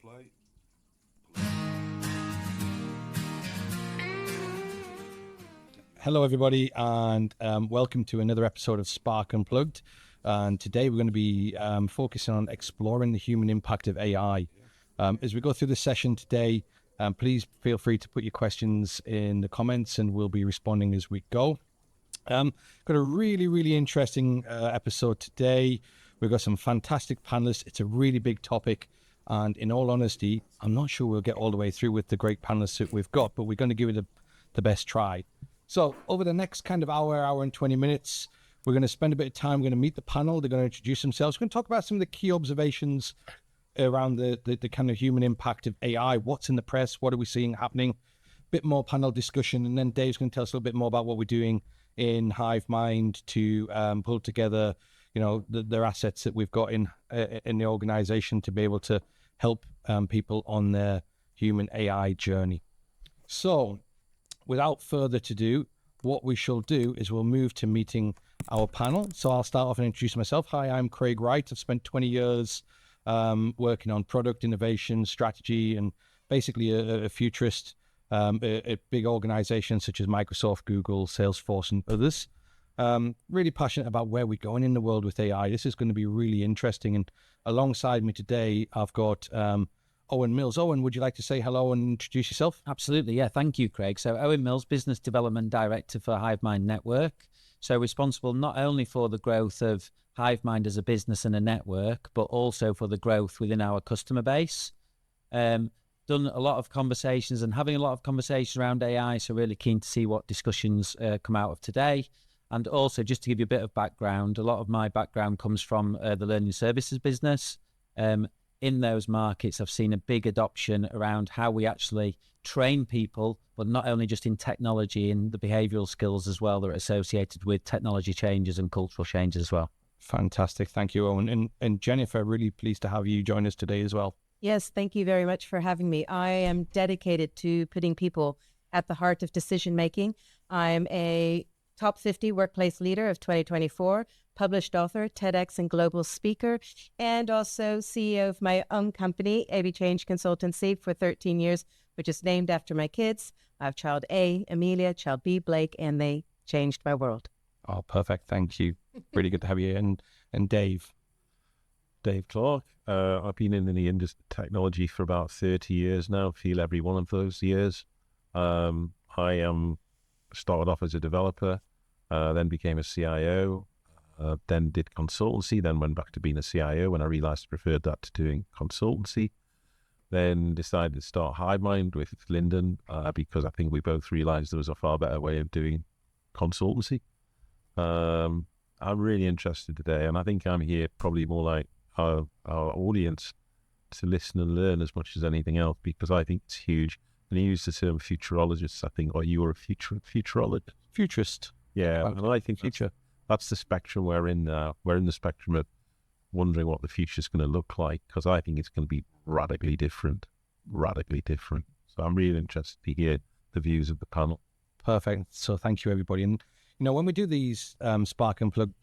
play. Hello, everybody, and welcome to another episode of Spark Unplugged. And today we're going to be focusing on exploring the human impact of AI. As we go through the session today, please feel free to put your questions in the comments, and we'll be responding as we go. Got a really interesting episode today. We've got some fantastic panelists. It's a really big topic. And in all honesty, I'm not sure we'll get all the way through with the great panelists that we've got, but we're going to give it the best try. So over the next kind of hour and 20 minutes, we're going to spend a bit of time. We're going to meet the panel. They're going to introduce themselves. We're going to talk about some of the key observations around the kind of human impact of AI. What's in the press? What are we seeing happening? Bit more panel discussion. And then Dave's going to tell us a little bit more about what we're doing in HiveMind to pull together, their assets that we've got in the organization to be able to help people on their human AI journey. So without further ado, what we shall do is we'll move to meeting our panel. So I'll start off and introduce myself. Hi, I'm Craig Wright. I've spent 20 years working on product innovation, strategy, and basically a futurist at big organizations such as Microsoft, Google, Salesforce, and others. Really passionate about where we're going in the world with AI. This is going to be really interesting. And alongside me today, I've got Owen Mills. Owen, would you like to say hello and introduce yourself? Absolutely, yeah. Thank you, Craig. So Owen Mills, Business Development Director for HiveMind Network. So responsible not only for the growth of HiveMind as a business and a network, but also for the growth within our customer base. Done a lot of conversations and having a lot of conversations around AI, so really keen to see what discussions come out of today. And also, just to give you a bit of background, a lot of my background comes from the learning services business. In those markets, I've seen a big adoption around how we actually train people, but not only just in technology and the behavioural skills as well that are associated with technology changes and cultural changes as well. Fantastic. Thank you, Owen. And Jennifer, really pleased to have you join us today as well. Yes, thank you very much for having me. I am dedicated to putting people at the heart of decision making. I'm a top 50 workplace leader of 2024, published author, TEDx and global speaker, and also CEO of my own company, AB Change Consultancy, for 13 years, which is named after my kids. I have child A, Amelia, child B, Blake, and they changed my world. Oh, perfect. Thank you. Really good to have you. And Dave. Dave Clark. I've been in the industry technology for about 30 years now. Feel every one of those years. I started off as a developer, then became a CIO, then did consultancy, then went back to being a CIO when I realized I preferred that to doing consultancy. Then decided to start HiveMind with Lyndon because I think we both realized there was a far better way of doing consultancy. I'm really interested today, and I think I'm here probably more like our audience to listen and learn as much as anything else, because I think it's huge. And you use the term futurologist, I think, or you are a futurologist. Futurist. Yeah, and I think future. That's the spectrum we're in now. We're in the spectrum of wondering what the future is going to look like, because I think it's going to be radically different. So I'm really interested to hear the views of the panel. Perfect. So thank you, everybody. And, when we do these Spark Unplugged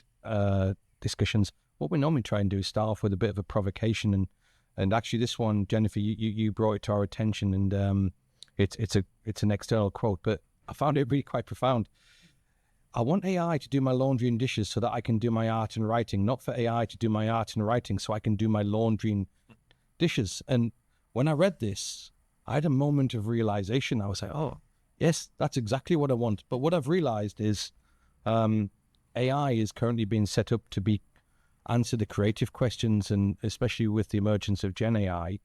discussions, what we normally try and do is start off with a bit of a provocation. And actually this one, Jennifer, you brought it to our attention, and it's an external quote, but I found it really quite profound. I want AI to do my laundry and dishes so that I can do my art and writing, not for AI to do my art and writing so I can do my laundry and dishes. And when I read this, I had a moment of realization. I was like, oh, yes, that's exactly what I want. But what I've realized is AI is currently being set up to answer the creative questions, and especially with the emergence of Gen AI,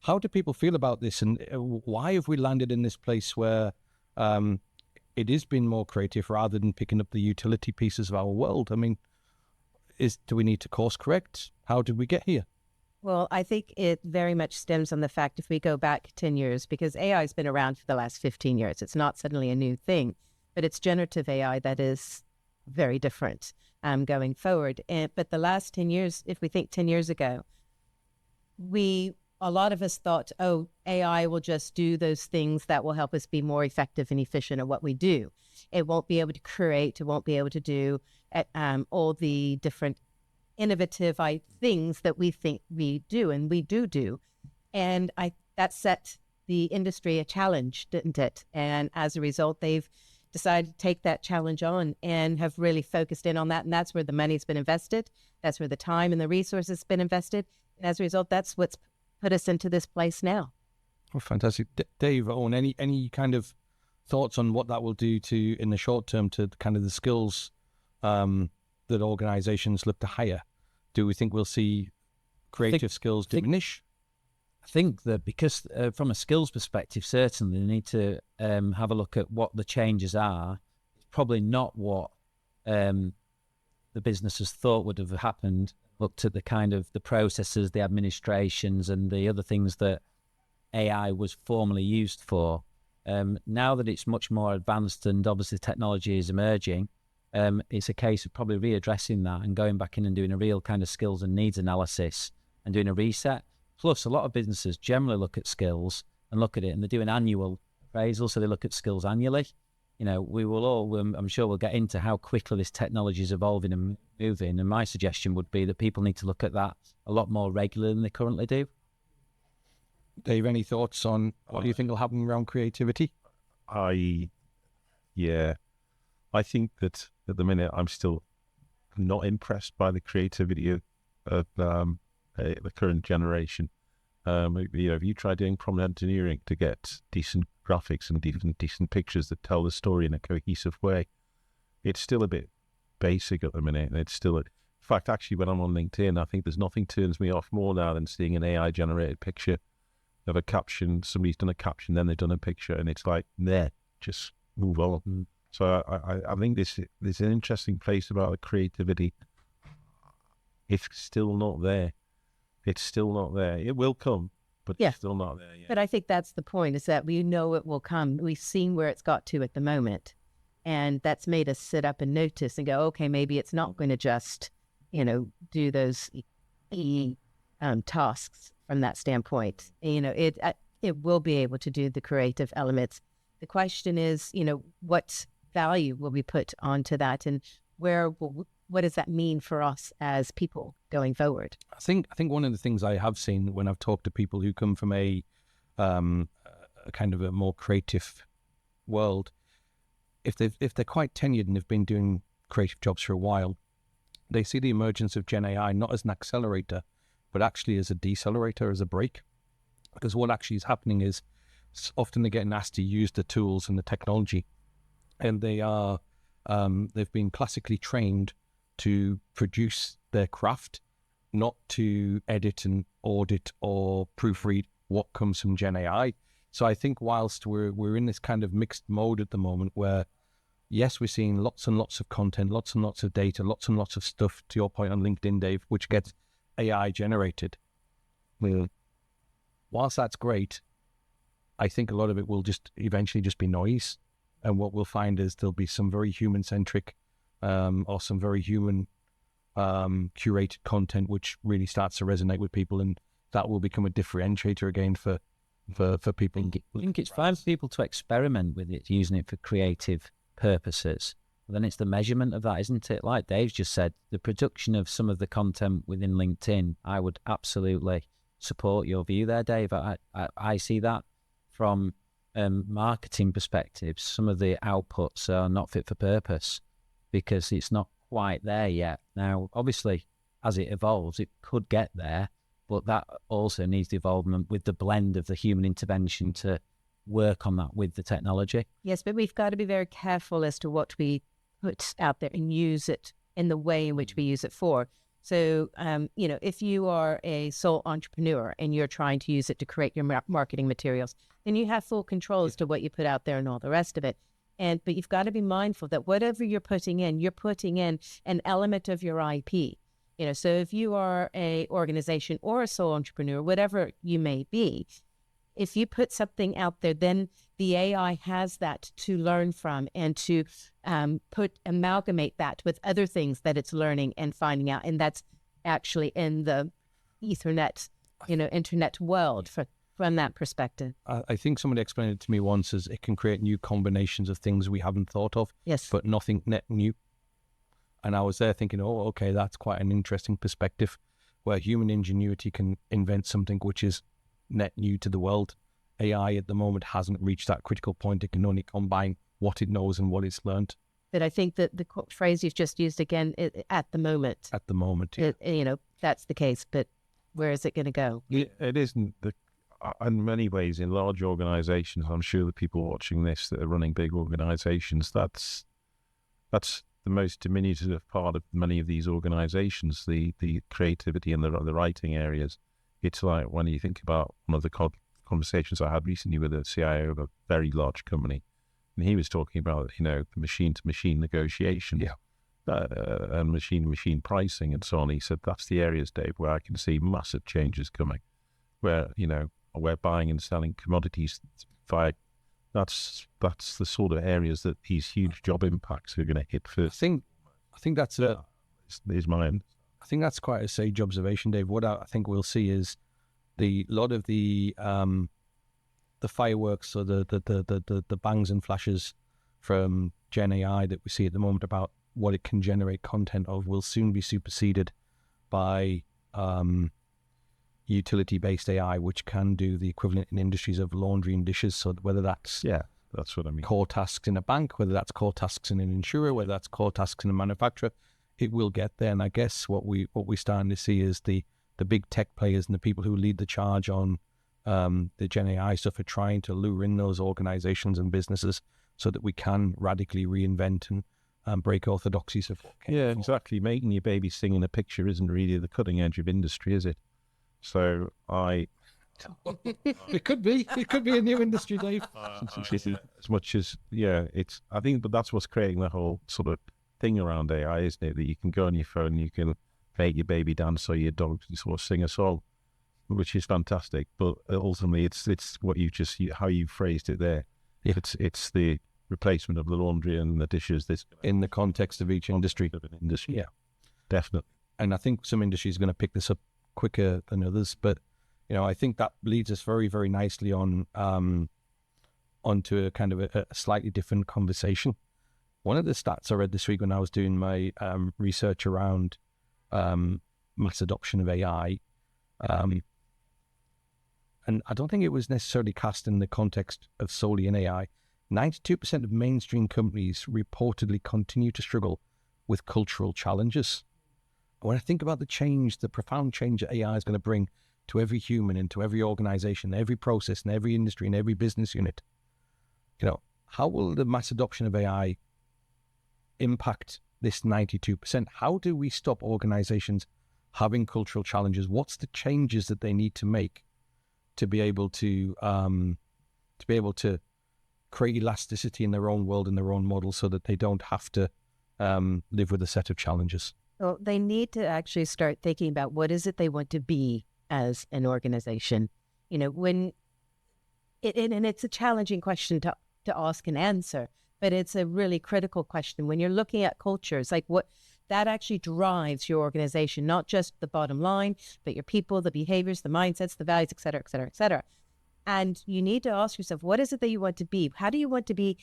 how do people feel about this? And why have we landed in this place where it is being more creative rather than picking up the utility pieces of our world? I mean, do we need to course correct? How did we get here? Well, I think it very much stems on the fact if we go back 10 years, because AI has been around for the last 15 years. It's not suddenly a new thing, but it's generative AI that is very different going forward. But the last 10 years, if we think 10 years ago, a lot of us thought, oh, AI will just do those things that will help us be more effective and efficient at what we do. It won't be able to create, it won't be able to do all the different innovative things that we think we do, and we do. And that set the industry a challenge, didn't it? And as a result, they've decided to take that challenge on and have really focused in on that. And that's where the money's been invested. That's where the time and the resources has been invested. And as a result, that's what's put us into this place now. Oh, fantastic. Dave, Owen, any kind of thoughts on what that will do to, in the short term, to kind of the skills that organizations look to hire? Do we think we'll see creative skills diminish? I think that because from a skills perspective, certainly they need to have a look at what the changes are. It's probably not what the businesses thought would have happened. Looked at the kind of the processes, the administrations, and the other things that AI was formerly used for. Now that it's much more advanced and obviously technology is emerging, it's a case of probably readdressing that and going back in and doing a real kind of skills and needs analysis and doing a reset. Plus, a lot of businesses generally look at skills and look at it, and they do an annual appraisal, so they look at skills annually. You know, we will all, I'm sure we'll get into how quickly this technology is evolving and moving, and my suggestion would be that people need to look at that a lot more regularly than they currently do. Dave, any thoughts on what do you think will happen around creativity? I think that at the minute I'm still not impressed by the creativity of the current generation. If you try doing prompt engineering to get decent graphics and decent pictures that tell the story in a cohesive way, it's still a bit basic at the minute. And it's still, in fact, actually, when I'm on LinkedIn, I think there's nothing turns me off more now than seeing an AI generated picture of a caption. Somebody's done a caption, then they've done a picture, and it's like, just move on. So I think this is an interesting place about the creativity. It's still not there. It's still not there. It will come, but it's still not there yet. But I think that's the point, is that we know it will come. We've seen where it's got to at the moment. And that's made us sit up and notice and go, okay, maybe it's not going to just, do those tasks from that standpoint. It will be able to do the creative elements. The question is, what value will we put onto that, and what does that mean for us as people going forward? I think one of the things I have seen when I've talked to people who come from a kind of a more creative world, if they're quite tenured and they've been doing creative jobs for a while, they see the emergence of Gen AI not as an accelerator, but actually as a decelerator, as a brake. Because what actually is happening is often they're getting asked to use the tools and the technology, and they've been classically trained to produce their craft, not to edit and audit or proofread what comes from Gen AI. So I think whilst we're in this kind of mixed mode at the moment where, yes, we're seeing lots and lots of content, lots and lots of data, lots and lots of stuff, to your point on LinkedIn, Dave, which gets AI generated. Whilst that's great, I think a lot of it will just eventually just be noise. And what we'll find is there'll be some very human-centric or some very human curated content which really starts to resonate with people, and that will become a differentiator again for people. I think it's fine for people to experiment with it, using it for creative purposes. But then it's the measurement of that, isn't it? Like Dave's just said, the production of some of the content within LinkedIn, I would absolutely support your view there, Dave. I see that from marketing perspectives. Some of the outputs are not fit for purpose because it's not quite there yet. Now, obviously, as it evolves, it could get there, but that also needs the involvement with the blend of the human intervention to work on that with the technology. Yes, but we've got to be very careful as to what we put out there and use it in the way in which we use it for. So, if you are a sole entrepreneur and you're trying to use it to create your marketing materials, then you have full control as to what you put out there and all the rest of it. But you've got to be mindful that whatever you're putting in an element of your IP. So if you are a organization or a sole entrepreneur, whatever you may be, if you put something out there, then the AI has that to learn from and to amalgamate that with other things that it's learning and finding out. And that's actually in the Ethernet, internet world from that perspective. I think somebody explained it to me once as it can create new combinations of things we haven't thought of, yes, but nothing net new. And I was there thinking, oh, okay, that's quite an interesting perspective, where human ingenuity can invent something which is net new to the world. AI at the moment hasn't reached that critical point. It can only combine what it knows and what it's learned. But I think that the phrase you've just used again, at the moment. At the moment, yeah. That's the case. But where is it going to go? It isn't. In many ways, in large organizations, I'm sure the people watching this that are running big organizations, that's the most diminutive part of many of these organizations, the creativity and the writing areas. It's like when you think about one of the conversations I had recently with a CIO of a very large company, and he was talking about, the machine-to-machine negotiation, and machine-to-machine pricing and so on. He said, that's the areas, Dave, where I can see massive changes coming, where, we're buying and selling commodities via, that's the sort of areas that these huge job impacts are going to hit first. I think that's is my end. I think that's quite a sage observation, Dave. What I think we'll see is the lot of the fireworks or the bangs and flashes from Gen AI that we see at the moment about what it can generate content of will soon be superseded by utility-based AI, which can do the equivalent in industries of laundry and dishes. So whether that's that's what I mean. Core tasks in a bank, whether that's core tasks in an insurer, whether that's core tasks in a manufacturer, it will get there. And I guess what we're starting to see is the big tech players and the people who lead the charge on the Gen AI stuff are trying to lure in those organizations and businesses so that we can radically reinvent and break orthodoxies of what came before. Exactly. Making your baby sing in a picture isn't really the cutting edge of industry, is it? So it could be a new industry, Dave. As much as I think, but that's what's creating the whole sort of thing around AI, isn't it? That you can go on your phone, you can make your baby dance or your dog sort of sing a song, which is fantastic. But ultimately, it's what how you phrased it there. Yeah. It's the replacement of the laundry and the dishes. This in the context of each industry. Yeah, definitely. And I think some industries are going to pick this up quicker than others, but I think that leads us very, very nicely on onto a kind of a slightly different conversation. One of the stats I read this week when I was doing my research around mass adoption of AI, and I don't think it was necessarily cast in the context of solely in AI, 92% of mainstream companies reportedly continue to struggle with cultural challenges. When I think about the profound change that AI is going to bring to every human and to every organization, every process, and every industry, and every business unit, how will the mass adoption of AI impact this 92%? How do we stop organizations having cultural challenges? What's the changes that they need to make to be able to create elasticity in their own world, in their own model, so that they don't have to live with a set of challenges? Well, they need to actually start thinking about what is it they want to be as an organization. And it's a challenging question to ask and answer, but it's a really critical question when you're looking at cultures, like what that actually drives your organization, not just the bottom line, but your people, the behaviors, the mindsets, the values, et cetera, et cetera, et cetera. And you need to ask yourself, what is it that you want to be? How do you want to be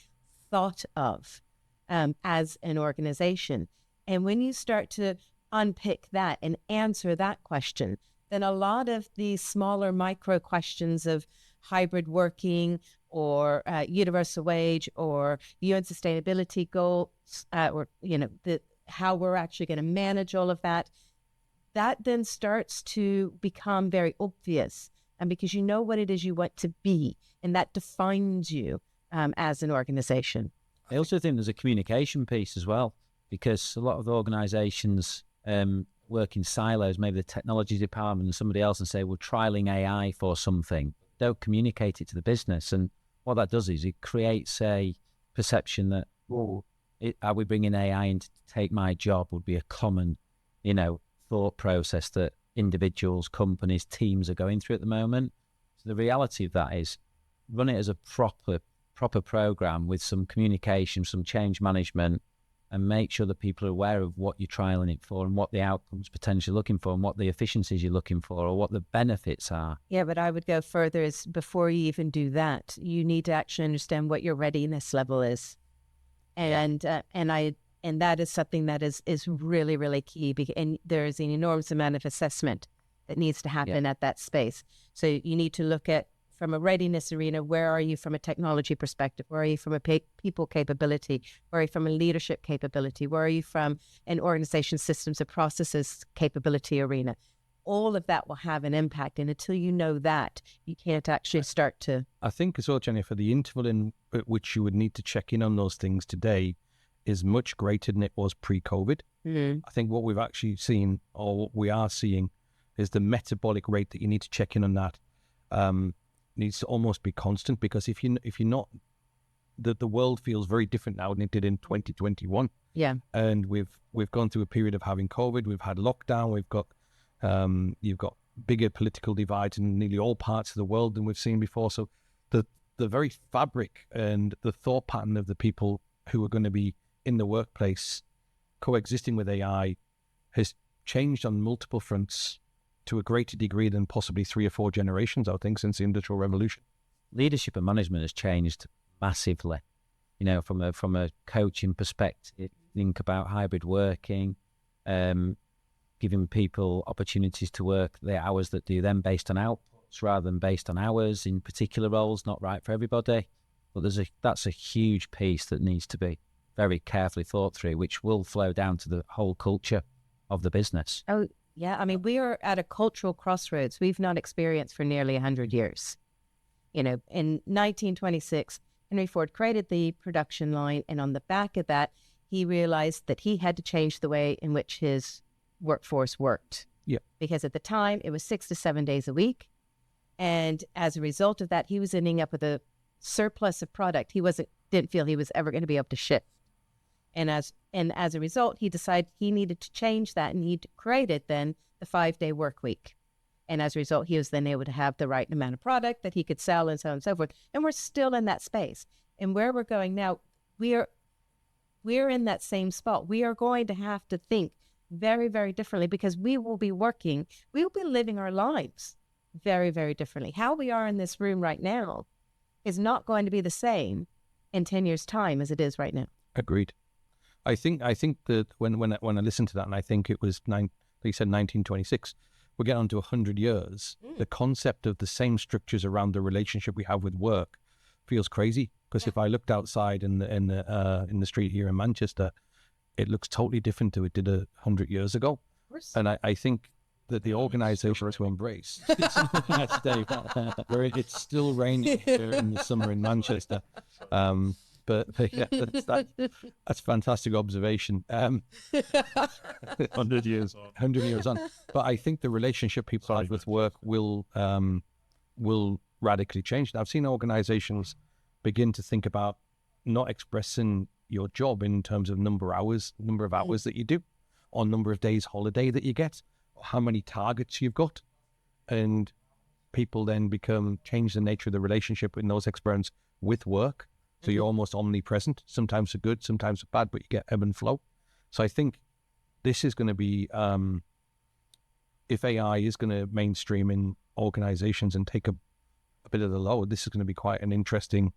thought of as an organization? And when you start to unpick that and answer that question, then a lot of these smaller micro questions of hybrid working or universal wage or UN sustainability goals, or how we're actually going to manage all of that, that then starts to become very obvious. And because you know what it is you want to be, and that defines you as an organization. I also think there's a communication piece as well, because a lot of the organizations work in silos, maybe the technology department and somebody else, and say, we're trialing AI for something. Don't communicate it to the business. And what that does is it creates a perception that, are we bringing AI in to take my job, would be a common, thought process that individuals, companies, teams are going through at the moment. So the reality of that is run it as a proper program with some communication, some change management, and make sure that people are aware of what you're trialing it for and what the outcomes potentially looking for and what the efficiencies you're looking for or what the benefits are. Yeah, but I would go further is before you even do that, you need to actually understand what your readiness level is. And And that is something that is really, really key. And there's an enormous amount of assessment that needs to happen at that space. So you need to look at, from a readiness arena, where are you from a technology perspective? Where are you from a people capability? Where are you from a leadership capability? Where are you from an organization systems and processes capability arena? All of that will have an impact. And until you know that, you can't actually start to... I think as well, Jennifer, the interval in which you would need to check in on those things today is much greater than it was pre-COVID. I think what we've actually seen, or what we are seeing, is the metabolic rate that you need to check in on that needs to almost be constant, because if you're not, the world feels very different now than it did in 2021. Yeah. And we've gone through a period of having COVID, we've had lockdown, we've got you've got bigger political divides in nearly all parts of the world than we've seen before. So the very fabric and the thought pattern of the people who are going to be in the workplace coexisting with AI has changed on multiple fronts to a greater degree than possibly 3 or 4 generations, I think, since the Industrial Revolution. Leadership and management has changed massively. You know, from a coaching perspective, think about hybrid working, giving people opportunities to work the hours that do them based on outputs rather than based on hours in particular roles, not right for everybody. But that's a huge piece that needs to be very carefully thought through, which will flow down to the whole culture of the business. Oh, yeah. I mean, we are at a cultural crossroads we've not experienced for nearly 100 years. You know, in 1926, Henry Ford created the production line, and on the back of that, he realized that he had to change the way in which his workforce worked. Yeah. Because at the time, it was 6 to 7 days a week. And as a result of that, he was ending up with a surplus of product he didn't feel he was ever going to be able to ship. And as a result, he decided he needed to change that, and he created then the 5-day work week. And as a result, he was then able to have the right amount of product that he could sell, and so on and so forth. And we're still in that space. And where we're going now, we're in that same spot. We are going to have to think very, very differently, because we will be living our lives very, very differently. How we are in this room right now is not going to be the same in 10 years' time as it is right now. Agreed. I think that when I listen to that, and I think it was like you said, 1926, we get on to 100 years. The concept of the same structures around the relationship we have with work feels crazy. Because if I looked outside in the street here in Manchester, it looks totally different to it did 100 years ago. And I think that the organisation to embrace. Yes, Dave. It's still raining here in the summer in Manchester. But yeah, that's fantastic observation. 100 years on. 100 years on. But I think the relationship people have with work will radically change. I've seen organizations begin to think about not expressing your job in terms of number of hours that you do, or number of days holiday that you get, or how many targets you've got. And people then change the nature of the relationship in those experiments with work. So you're almost omnipresent, sometimes for good, sometimes for bad, but you get ebb and flow. So I think this is going to be, if AI is going to mainstream in organizations and take a bit of the load, this is going to be quite an interesting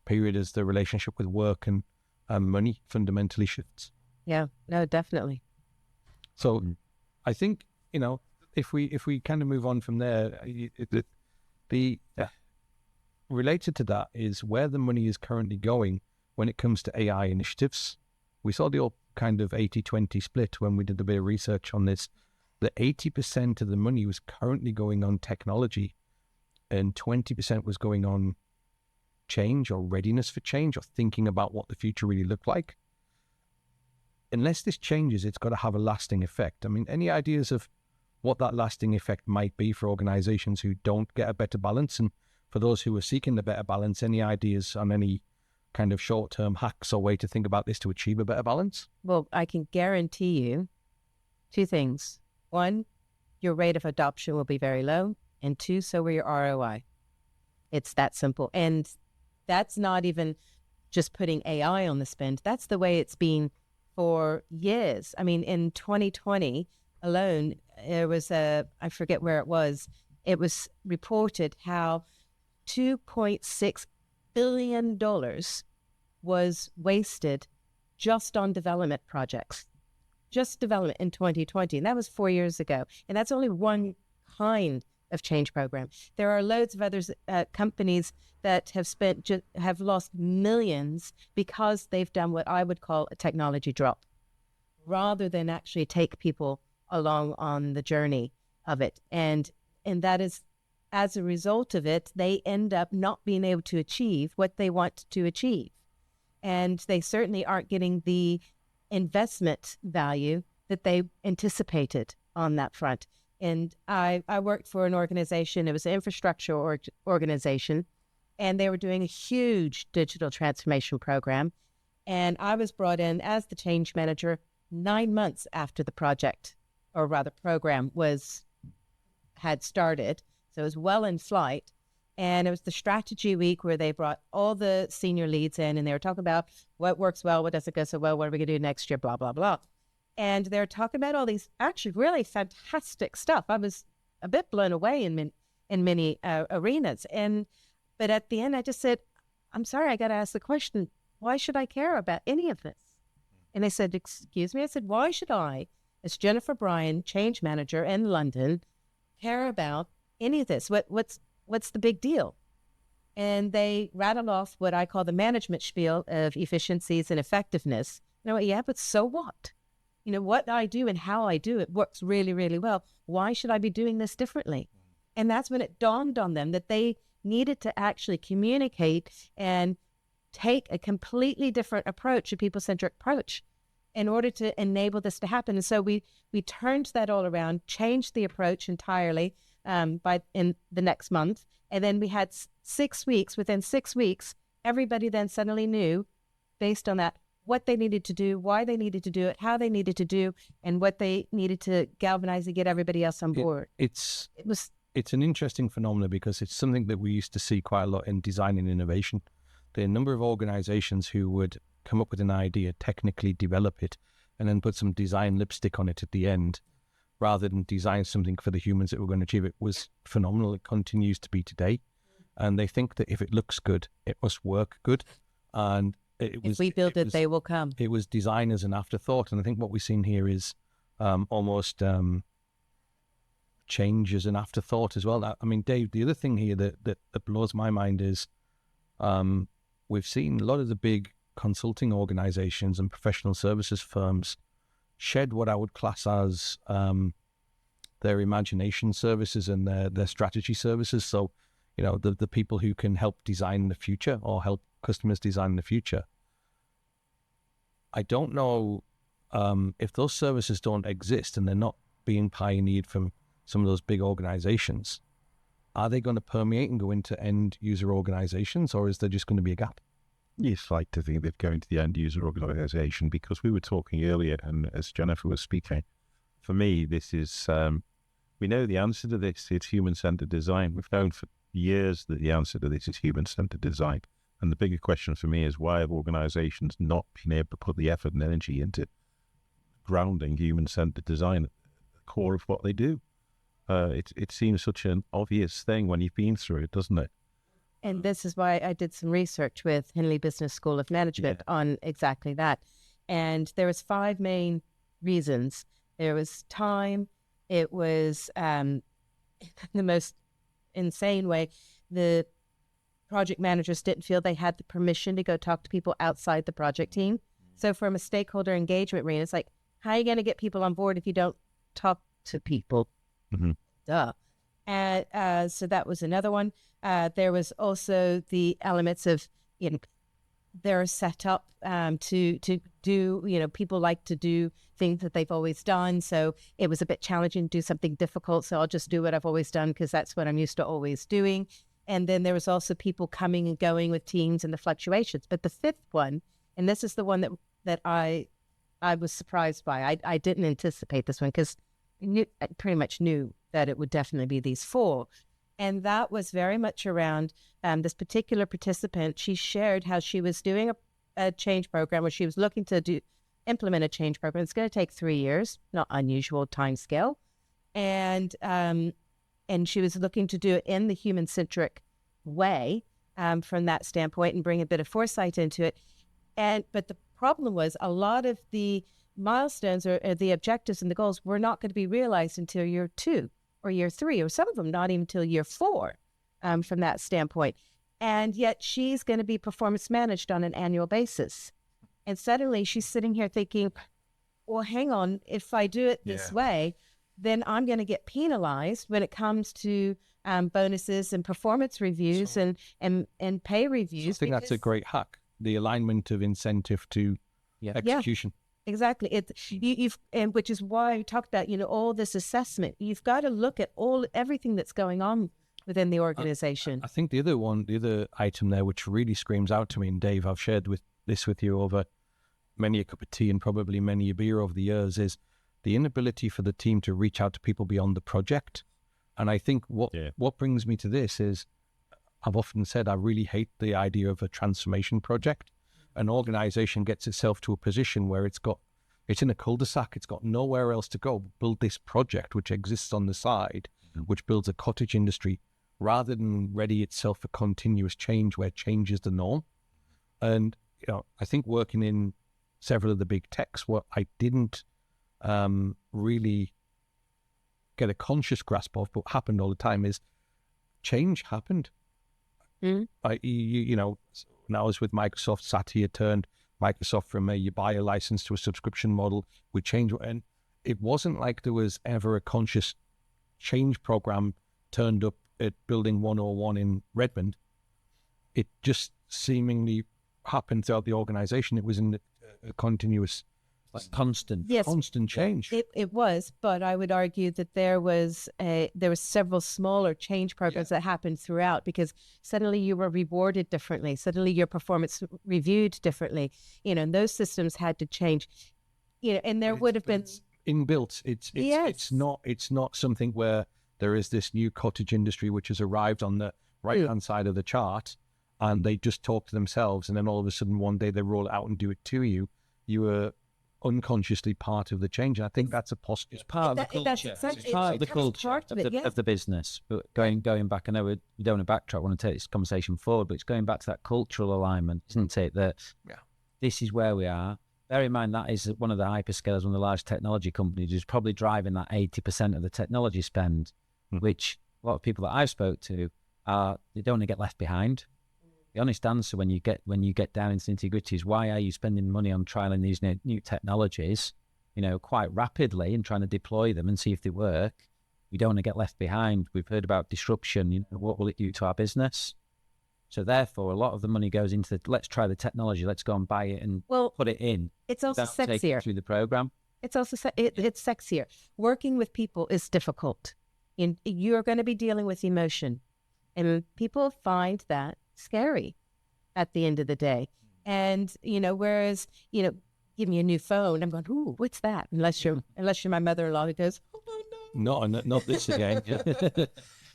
period as the relationship with work and money fundamentally shifts. Yeah, no, definitely. So I think, if we kind of move on from there, related to that is where the money is currently going when it comes to AI initiatives. We saw the old kind of 80-20 split when we did a bit of research on this. The 80% of the money was currently going on technology, and 20% was going on change or readiness for change, or thinking about what the future really looked like. Unless this changes, it's got to have a lasting effect. I mean, any ideas of what that lasting effect might be for organizations who don't get a better balance? And for those who are seeking the better balance, any ideas on any kind of short-term hacks or way to think about this to achieve a better balance? Well, I can guarantee you 2 things. 1, your rate of adoption will be very low. And 2, so will your ROI. It's that simple. And that's not even just putting AI on the spend. That's the way it's been for years. I mean, in 2020 alone, there was I forget where it was reported how $2.6 billion was wasted just on development projects, just development in 2020. And that was 4 years ago. And that's only one kind of change program. There are loads of others, companies that have lost millions because they've done what I would call a technology drop, rather than actually take people along on the journey of it. And that is, as a result of it, they end up not being able to achieve what they want to achieve. And they certainly aren't getting the investment value that they anticipated on that front. And I worked for an organization, it was an infrastructure organization, and they were doing a huge digital transformation program. And I was brought in as the change manager 9 months after the project, or rather program, had started. So it was well in flight. And it was the strategy week where they brought all the senior leads in, and they were talking about what works well, what doesn't go so well, what are we going to do next year, blah, blah, blah. And they're talking about all these actually really fantastic stuff. I was a bit blown away in many arenas. But at the end, I just said, I'm sorry, I got to ask the question, why should I care about any of this? And they said, excuse me? I said, why should I, as Jennifer Bryan, change manager in London, care about any of this? What's the big deal? And they rattled off what I call the management spiel of efficiencies and effectiveness. You know what? Yeah, but so what? You know, what I do and how I do it works really, really well. Why should I be doing this differently? And that's when it dawned on them that they needed to actually communicate and take a completely different approach, a people-centric approach, in order to enable this to happen. And so we turned that all around, changed the approach entirely in the next month. And then we had 6 weeks. Within 6 weeks, everybody then suddenly knew, based on that, what they needed to do, why they needed to do it, how they needed to do, and what they needed to galvanize and get everybody else on board. It's an interesting phenomenon because it's something that we used to see quite a lot in design and innovation. The number of organizations who would come up with an idea, technically develop it, and then put some design lipstick on it at the end, rather than design something for the humans that were going to achieve it, was phenomenal. It continues to be today. And they think that if it looks good, it must work good. And if we build it, they will come. It was design as an afterthought. And I think what we've seen here is almost change as an afterthought as well. I mean, Dave, the other thing here that blows my mind is we've seen a lot of the big consulting organizations and professional services firms shed what I would class as their imagination services and their strategy services. So, you know, the people who can help design the future or help customers design the future. I don't know if those services don't exist and they're not being pioneered from some of those big organizations, are they going to permeate and go into end user organizations, or is there just going to be a gap? You'd like to think they'd go into the end user organization, because we were talking earlier, and as Jennifer was speaking, for me, this is, we know the answer to this, it's human-centered design. We've known for years that the answer to this is human-centered design. And the bigger question for me is, why have organizations not been able to put the effort and energy into grounding human-centered design at the core of what they do? It seems such an obvious thing when you've been through it, doesn't it? And this is why I did some research with Henley Business School of Management on exactly that. And there was 5 main reasons. There was time. It was the most insane way. The project managers didn't feel they had the permission to go talk to people outside the project team. So from a stakeholder engagement arena, it's like, how are you going to get people on board if you don't talk to people? Mm-hmm. Duh. And so that was another one. There was also the elements of, you know, they're set up to do, you know, people like to do things that they've always done. So it was a bit challenging to do something difficult. So I'll just do what I've always done because that's what I'm used to always doing. And then there was also people coming and going with teams and the fluctuations. But the 5th one, and this is the one that I was surprised by. I didn't anticipate this one because I pretty much knew that it would definitely be these 4. And that was very much around this particular participant. She shared how she was doing a change program, where she was looking to implement a change program. It's going to take 3 years, not unusual time scale. And she was looking to do it in the human-centric way from that standpoint and bring a bit of foresight into it. But the problem was a lot of the milestones or the objectives and the goals were not going to be realized until year 2 or year 3, or some of them not even until year 4 from that standpoint. And yet she's going to be performance managed on an annual basis. And suddenly she's sitting here thinking, well, hang on, if I do it this way, then I'm going to get penalized when it comes to bonuses and performance reviews and pay reviews. I think that's a great hack, the alignment of incentive to execution. Exactly. And which is why we talked about, all this assessment. You've got to look at everything that's going on within the organization. I think the other item there, which really screams out to me, and Dave, I've shared this with you over many a cup of tea and probably many a beer over the years, is the inability for the team to reach out to people beyond the project. And I think what brings me to this is, I've often said I really hate the idea of a transformation project. An organization gets itself to a position where it's in a cul-de-sac, it's got nowhere else to go, build this project which exists on the side, which builds a cottage industry, rather than ready itself for continuous change where change is the norm. And I think working in several of the big techs, what I didn't really get a conscious grasp of, but happened all the time, is change happened. When I was with Microsoft, Satya turned Microsoft from you buy a license to a subscription model. We changed, and it wasn't like there was ever a conscious change program turned up at Building 101 in Redmond. It just seemingly happened throughout the organization. It was in a continuous, constant change. It was, but I would argue that there was several smaller change programs that happened throughout, because suddenly you were rewarded differently. Suddenly your performance reviewed differently. And those systems had to change. And there would have been inbuilt. It's not something where there is this new cottage industry which has arrived on the right-hand side of the chart, and they just talk to themselves, and then all of a sudden one day they roll it out and do it to you. You were unconsciously part of the change. And I think that's a positive. It's part of the culture. It's part of the culture of the business. But going back, I know we don't want to backtrack. I want to take this conversation forward, but it's going back to that cultural alignment, isn't it? That this is where we are. Bear in mind, that is one of the hyperscalers, one of the large technology companies, who's probably driving that 80% of the technology spend, which a lot of people that I've spoke to they don't want to get left behind. The honest answer when you get down into the nitty-gritty is, why are you spending money on trialing these new technologies, quite rapidly, and trying to deploy them and see if they work? We don't want to get left behind. We've heard about disruption. What will it do to our business? So therefore, a lot of the money goes into let's try the technology, let's go and buy it and put it in. It's also sexier. Take it through the program. It's also it's sexier. Working with people is difficult. You're going to be dealing with emotion, and people find that scary at the end of the day. And whereas give me a new phone, I'm going, ooh, what's that? Unless you're my mother-in-law, who goes, oh no, not this again.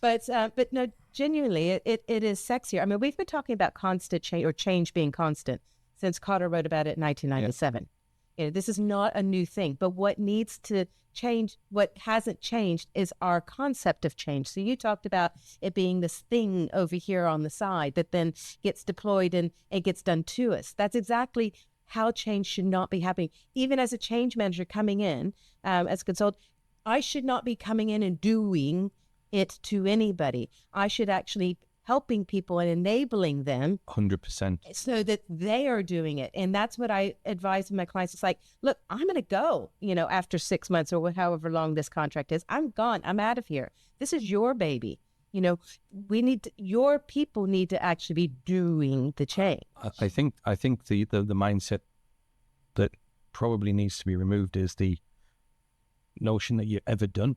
But no, genuinely, it is sexier. I mean, we've been talking about constant change, or change being constant, since Cotter wrote about it in 1997. This is not a new thing, but what needs to change, what hasn't changed, is our concept of change. So you talked about it being this thing over here on the side that then gets deployed and it gets done to us. That's exactly how change should not be happening. Even as a change manager coming in as a consultant, I should not be coming in and doing it to anybody. I should actually helping people and enabling them 100% so that they are doing it. And that's what I advise my clients. It's like, look, I'm going to go, after 6 months or however long this contract is. I'm gone. I'm out of here. This is your baby. Your people need to actually be doing the change. I think the mindset that probably needs to be removed is the notion that you're ever done.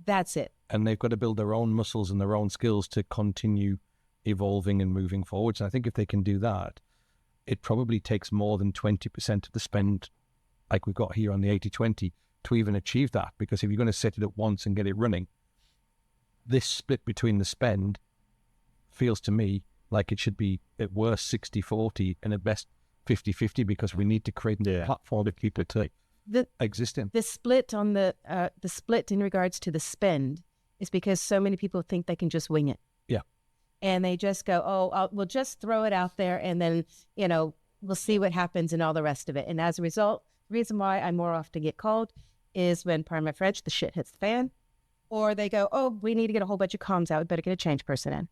That's it. And they've got to build their own muscles and their own skills to continue evolving and moving forwards. And I think if they can do that, it probably takes more than 20% of the spend, like we've got here on the 80-20, to even achieve that. Because if you're going to set it up once and get it running, this split between the spend feels to me like it should be at worst 60-40 and at best 50-50, because we need to create a platform that people exist in. The split on the split in regards to the spend is because so many people think they can just wing it. Yeah. And they just go, we'll just throw it out there, and then, we'll see what happens and all the rest of it. And as a result, the reason why I more often get called is when, pardon my French, the shit hits the fan, or they go, oh, we need to get a whole bunch of comms out. We better get a change person in.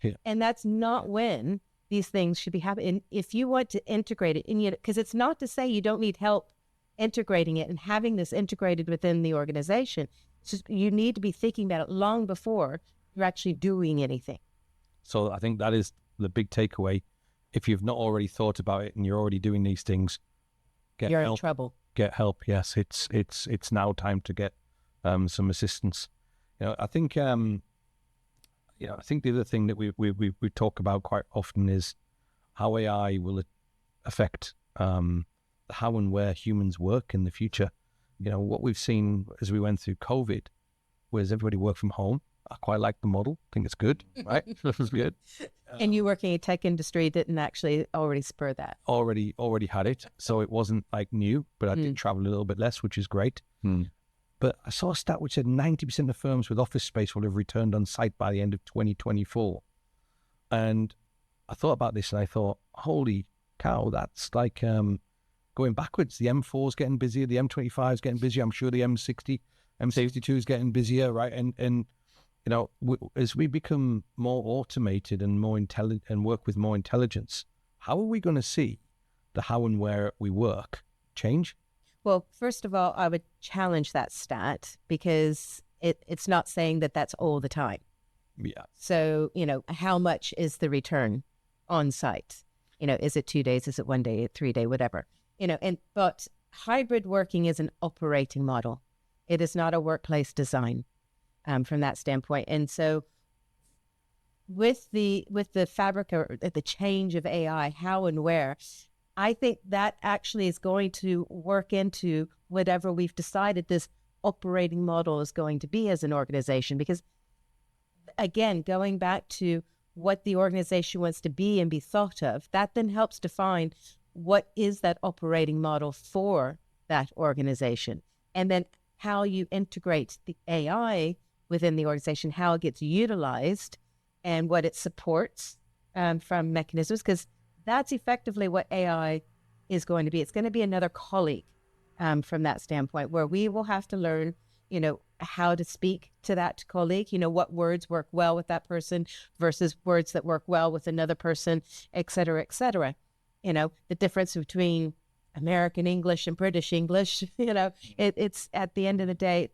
Yeah. And that's not when these things should be happening. And if you want to integrate it, because it's not to say you don't need help integrating it and having this integrated within the organization. It's just, you need to be thinking about it long before you're actually doing anything. So I think that is the big takeaway. If you've not already thought about it and you're already doing these things, You're in trouble. Get help. Yes, it's now time to get some assistance. I think I think the other thing that we talk about quite often is how AI will affect how and where humans work in the future. What we've seen as we went through COVID was everybody work from home. I quite like the model. I think it's good, right? It's good. And you working in tech industry didn't actually already spur that. Already had it. So it wasn't like new, but I did travel a little bit less, which is great. But I saw a stat which said 90% of firms with office space will have returned on site by the end of 2024. And I thought about this and I thought, holy cow, that's like going backwards. The M4 is getting busier, the M25 is getting busier. I'm sure the M60, M62 is getting busier, right? And as we become more automated and more intelligent and work with more intelligence, how are we going to see the how and where we work change? Well, first of all, I would challenge that stat because it's not saying that that's all the time. Yeah. So, how much is the return on site? Is it 2 days? Is it 1 day? 3 day? Whatever. But hybrid working is an operating model. It is not a workplace design from that standpoint. And so with the fabric or the change of AI, how and where, I think that actually is going to work into whatever we've decided this operating model is going to be as an organization. Because again, going back to what the organization wants to be and be thought of, that then helps define what is that operating model for that organization. And then how you integrate the AI within the organization, how it gets utilized and what it supports from mechanisms, because that's effectively what AI is going to be. It's going to be another colleague from that standpoint, where we will have to learn, how to speak to that colleague, what words work well with that person versus words that work well with another person, et cetera, et cetera. The difference between American English and British English, it's at the end of the day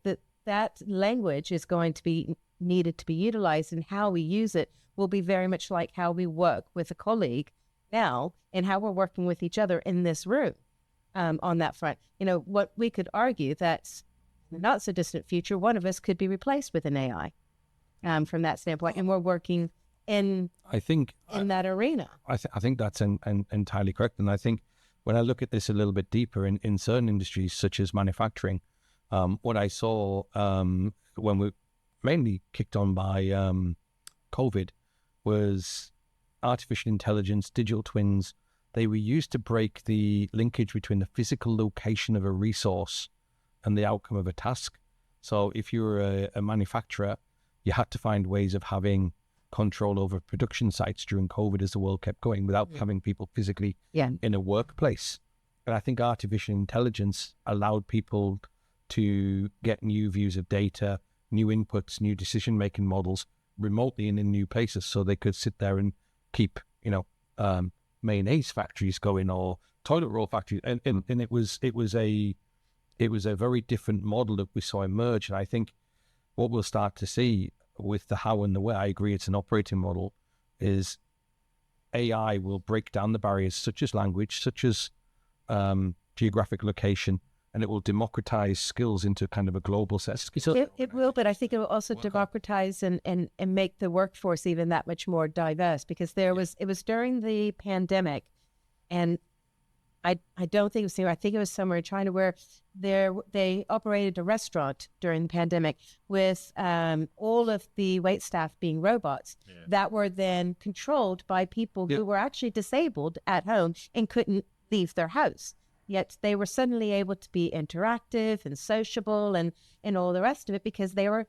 that language is going to be needed to be utilized, and how we use it will be very much like how we work with a colleague now and how we're working with each other in this room on that front. What we could argue that in the not so distant future, one of us could be replaced with an AI from that standpoint, and we're working in that arena. I think that's entirely correct. And I think when I look at this a little bit deeper in certain industries such as manufacturing, what I saw when we mainly kicked on by COVID was artificial intelligence, digital twins. They were used to break the linkage between the physical location of a resource and the outcome of a task. So if you were a manufacturer, you had to find ways of having control over production sites during COVID as the world kept going without having people physically in a workplace. And I think artificial intelligence allowed people to get new views of data, new inputs, new decision-making models remotely and in new places, so they could sit there and keep, mayonnaise factories going or toilet roll factories. And it was a very different model that we saw emerge. And I think what we'll start to see with the how and the where, I agree it's an operating model, is AI will break down the barriers such as language, such as geographic location, and it will democratize skills into kind of a global set. So it will, but I think it will also democratize and make the workforce even that much more diverse, because it was during the pandemic, and I don't think it was here. I think it was somewhere in China where they operated a restaurant during the pandemic with all of the wait staff being robots that were then controlled by people who were actually disabled at home and couldn't leave their house. Yet they were suddenly able to be interactive and sociable and all the rest of it, because they were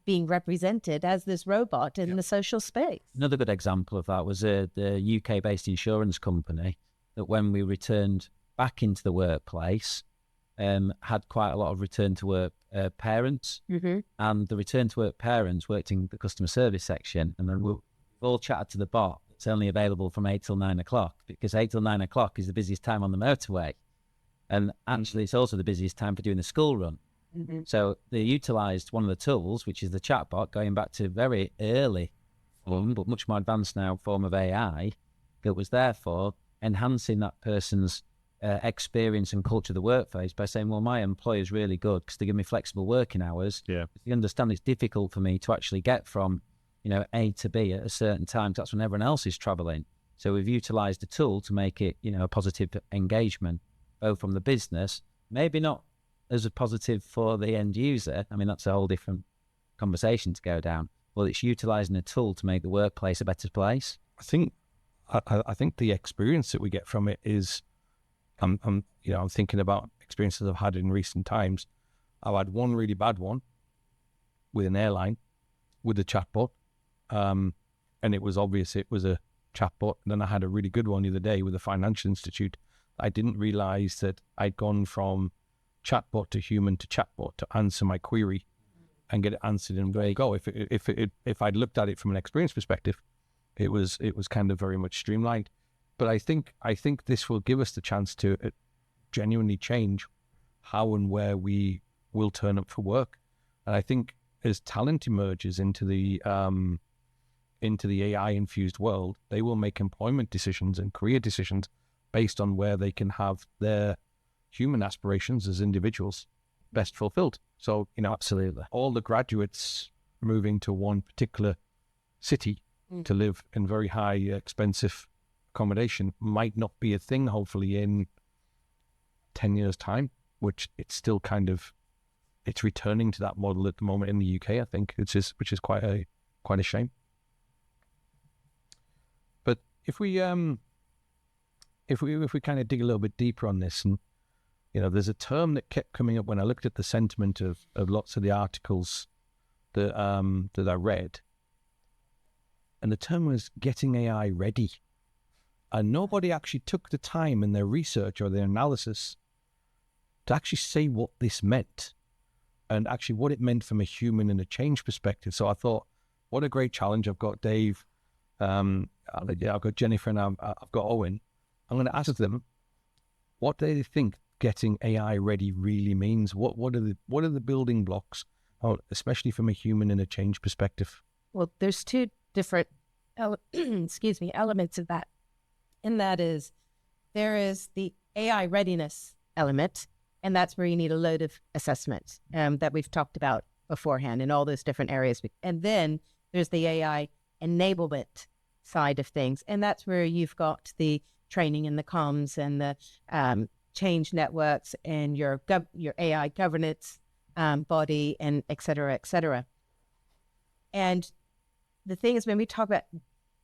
being represented as this robot in the social space. Another good example of that was the UK-based insurance company that when we returned back into the workplace, had quite a lot of return-to-work parents. And the return-to-work parents worked in the customer service section. And then we've all chatted to the bot. It's only available from 8 till 9 o'clock because 8 till 9 o'clock is the busiest time on the motorway. And actually, it's also the busiest time for doing the school run. So they utilised one of the tools, which is the chatbot, going back to very early form, but much more advanced now form of AI, that was therefore enhancing that person's experience and culture of the workplace by saying, well, my employer's really good because they give me flexible working hours. Yeah. You understand it's difficult for me to actually get from, A to B at a certain time. That's when everyone else is traveling. So we've utilised the tool to make it, a positive engagement, both from the business, maybe not as a positive for the end user. I mean, that's a whole different conversation to go down. Well, it's utilising a tool to make the workplace a better place. I think the experience that we get from it is, I'm thinking about experiences I've had in recent times. I've had one really bad one with an airline with a chatbot, and it was obvious it was a chatbot. And then I had a really good one the other day with a financial institute. I didn't realize that I'd gone from chatbot to human to chatbot to answer my query and get it answered in one go. If I'd looked at it from an experience perspective, it was kind of very much streamlined. But I think this will give us the chance to genuinely change how and where we will turn up for work. And I think as talent emerges into the AI infused world, they will make employment decisions and career decisions based on where they can have their human aspirations as individuals best fulfilled. So, Absolutely. all the graduates moving to one particular city to live in very high, expensive accommodation might not be a thing, hopefully, in 10 years' time, which it's still it's returning to that model at the moment in the UK, I think, which is quite a shame. But if we kind of dig a little bit deeper on this, and there's a term that kept coming up when I looked at the sentiment of lots of the articles that I read, and the term was getting AI ready. And nobody actually took the time in their research or their analysis to actually say what this meant and actually what it meant from a human and a change perspective. So I thought, what a great challenge. I've got Dave, I've got Jennifer, and I've got Owen. I'm going to ask them, what do they think getting AI ready really means? What are the building blocks, especially from a human and a change perspective? Well, there's two different elements of that. And that is, there is the AI readiness element, and that's where you need a load of assessment that we've talked about beforehand in all those different areas. And then there's the AI enablement side of things, and that's where you've got the training and the comms and the change networks and your AI governance body, and et cetera, et cetera. And the thing is, when we talk about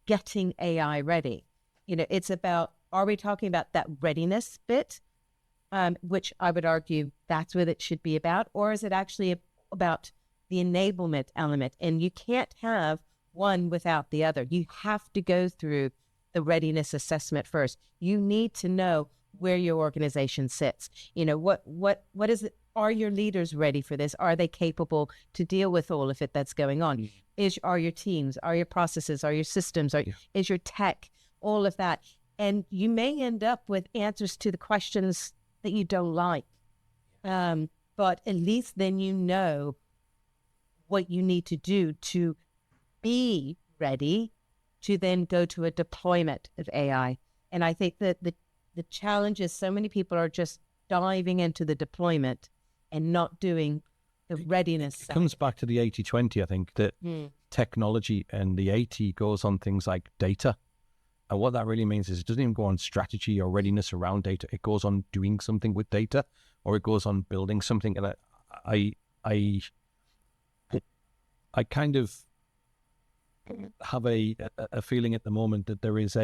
getting AI ready, it's about, are we talking about that readiness bit, which I would argue that's what it should be about, or is it actually about the enablement element? And you can't have one without the other. You have to go through the readiness assessment first. You need to know where your organization sits. What is it? Are your leaders ready for this? Are they capable to deal with all of it that's going on? Are your teams, are your processes, are your systems, is your tech, all of that? And you may end up with answers to the questions that you don't like. But at least then you know what you need to do to be ready to then go to a deployment of AI. And I think that the challenge is so many people are just diving into the deployment and not doing the readiness. It comes back to the 80-20, I think, that technology and the 80 goes on things like data. And what that really means is it doesn't even go on strategy or readiness around data. It goes on doing something with data, or it goes on building something. And I kind of have a feeling at the moment that there is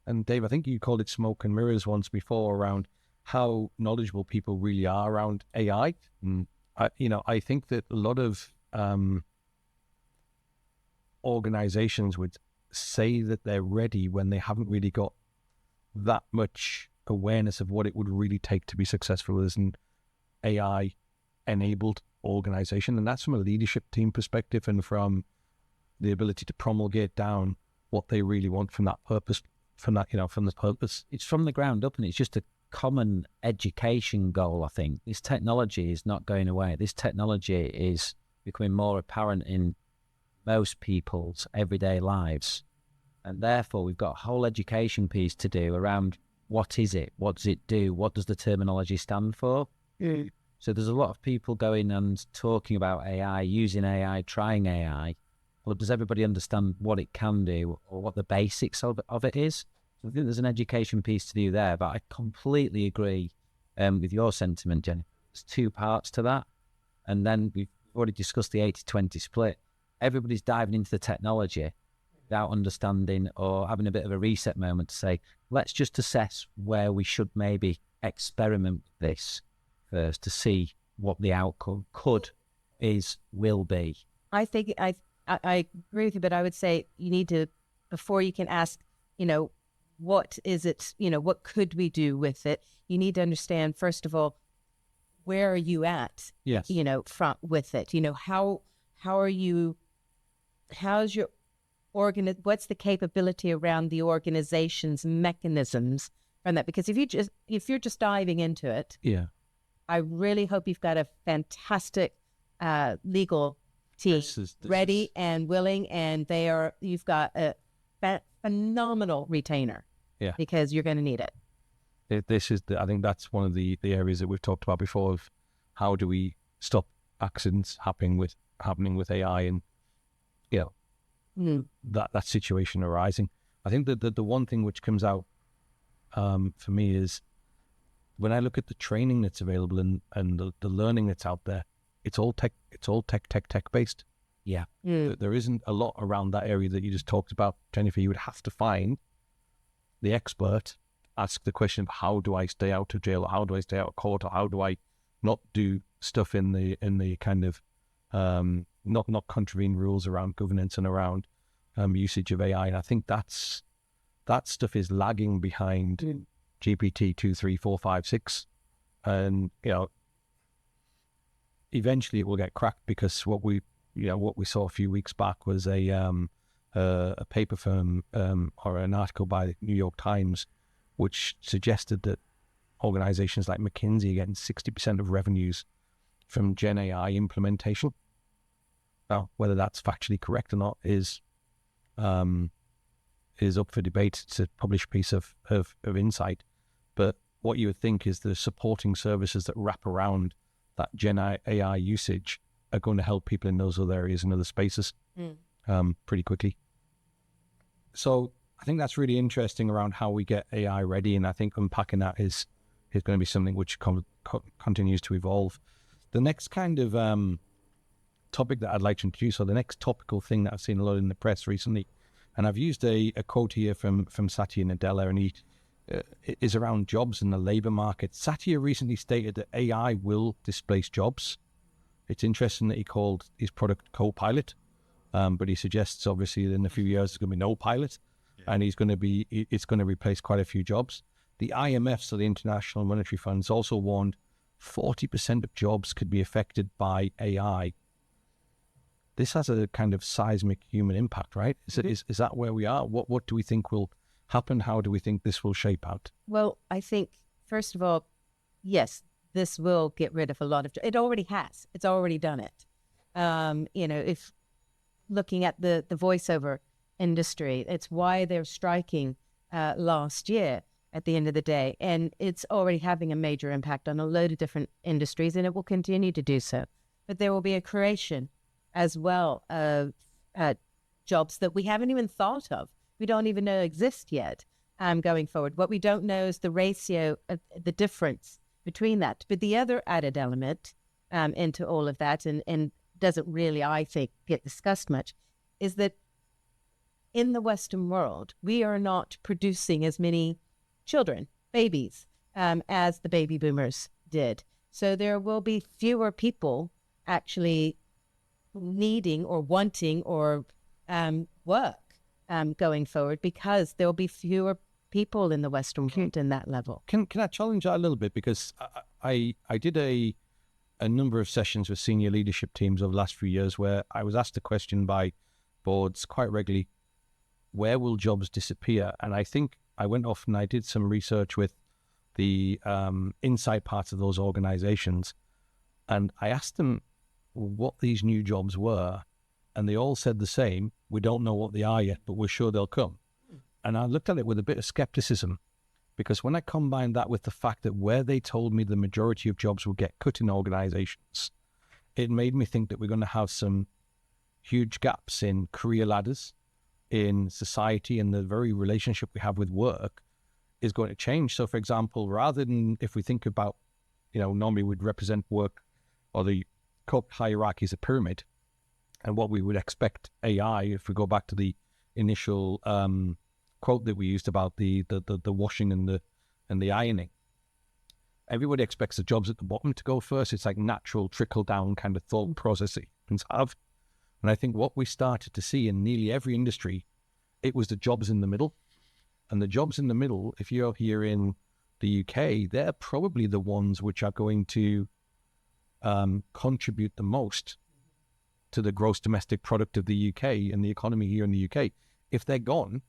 and Dave, I think you called it smoke and mirrors once before, around how knowledgeable people really are around AI. I think that a lot of organizations would say that they're ready when they haven't really got that much awareness of what it would really take to be successful as an AI enabled organization. And that's from a leadership team perspective and from the ability to promulgate down what they really want from that purpose, from the purpose. It's from the ground up, and it's just a common education goal. I think this technology is not going away. This technology is becoming more apparent in most people's everyday lives, and therefore we've got a whole education piece to do around what is it, what does it do, what does the terminology stand for. So there's a lot of people going and talking about AI, using AI, trying AI. Well, does everybody understand what it can do or what the basics of it is? So I think there's an education piece to do there, but I completely agree with your sentiment, Jenny. There's two parts to that. And then we've already discussed the 80-20 split. Everybody's diving into the technology without understanding or having a bit of a reset moment to say, let's just assess where we should maybe experiment with this first to see what the outcome will be. I think I agree with you, but I would say you need to, before you can ask, what is it, what could we do with it? You need to understand, first of all, where are you at? Yes. With it, how are you, how's your what's the capability around the organization's mechanisms from that? Because if you're just diving into it, Yeah. I really hope you've got a fantastic legal team ready and willing, and you've got a phenomenal retainer. Yeah. Because you're going to need it. I think that's one of the areas that we've talked about before of how do we stop accidents happening with AI and that situation arising. I think that the one thing which comes out for me is when I look at the training that's available and the learning that's out there, it's all tech based. Yeah. There isn't a lot around that area that you just talked about, Jennifer. You would have to find the expert, ask the question of how do I stay out of jail, or how do I stay out of court, or how do I not do stuff in the kind of not contravene rules around governance and around usage of AI. And I think that stuff is lagging behind GPT 2, 3, 4, 5, 6, and eventually it will get cracked, because what we saw a few weeks back was a paper firm or an article by the New York Times which suggested that organizations like McKinsey are getting 60% of revenues from Gen AI implementation. Now, whether that's factually correct or not is up for debate. It's a published piece of insight. But what you would think is the supporting services that wrap around that Gen AI usage are going to help people in those other areas and other spaces pretty quickly. So I think that's really interesting around how we get AI ready. And I think unpacking that is going to be something which continues to evolve. The next kind of topic that I'd like to introduce, or the next topical thing that I've seen a lot in the press recently, and I've used a quote here from Satya Nadella, and he is around jobs in the labor market. Satya recently stated that AI will displace jobs. It's interesting that he called his product Copilot, but he suggests obviously in a few years there's going to be no pilot, and it's going to replace quite a few jobs. The IMF, so the International Monetary Funds, also warned 40% of jobs could be affected by AI. This has a kind of seismic human impact, right? Is that where we are? What do we think will happen? How do we think this will shape out? Well, I think, first of all, yes, this will get rid of a lot of jobs. It already has. It's already done it. If looking at the voiceover industry, it's why they're striking last year at the end of the day. And it's already having a major impact on a load of different industries, and it will continue to do so. But there will be a creation as well of jobs that we haven't even thought of. We don't even know exist yet going forward. What we don't know is the ratio, the difference between that. But the other added element into all of that, and doesn't really, I think, get discussed much, is that in the Western world, we are not producing as many children, babies, as the baby boomers did. So there will be fewer people actually needing or wanting or work going forward, because there will be fewer people in the Western world in that level. Can I challenge that a little bit? Because I did a number of sessions with senior leadership teams over the last few years where I was asked a question by boards quite regularly: where will jobs disappear? And I think I went off and I did some research with the inside parts of those organizations, and I asked them what these new jobs were, and they all said the same: we don't know what they are yet, but we're sure they'll come. And I looked at it with a bit of skepticism, because when I combined that with the fact that where they told me the majority of jobs would get cut in organizations, it made me think that we're going to have some huge gaps in career ladders, in society, and the very relationship we have with work is going to change. So, for example, rather than, if we think about, normally we'd represent work or the corporate hierarchy as a pyramid, and what we would expect AI, if we go back to the initial quote that we used about the washing and the ironing, everybody expects the jobs at the bottom to go first. It's like natural trickle down kind of thought process that humans have. And I think what we started to see in nearly every industry, it was the jobs in the middle. And the jobs in the middle, if you're here in the UK, they're probably the ones which are going to contribute the most to the gross domestic product of the UK and the economy here in the UK. If they're gone,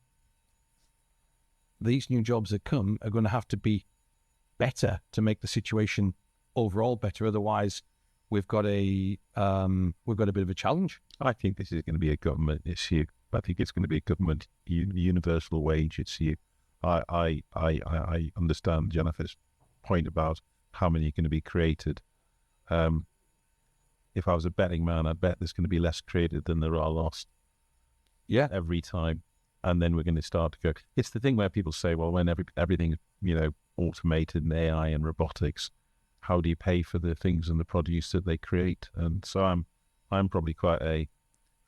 these new jobs that come are going to have to be better to make the situation overall better. Otherwise, we've got a bit of a challenge. I think this is going to be a government issue. I think it's going to be a government universal wage issue. I understand Jennifer's point about how many are going to be created. If I was a betting man, I'd bet there's going to be less created than there are lost. Yeah, every time. And then we're going to start to go. It's the thing where people say, well, when everything automated and AI and robotics, how do you pay for the things and the produce that they create? And so I'm probably quite I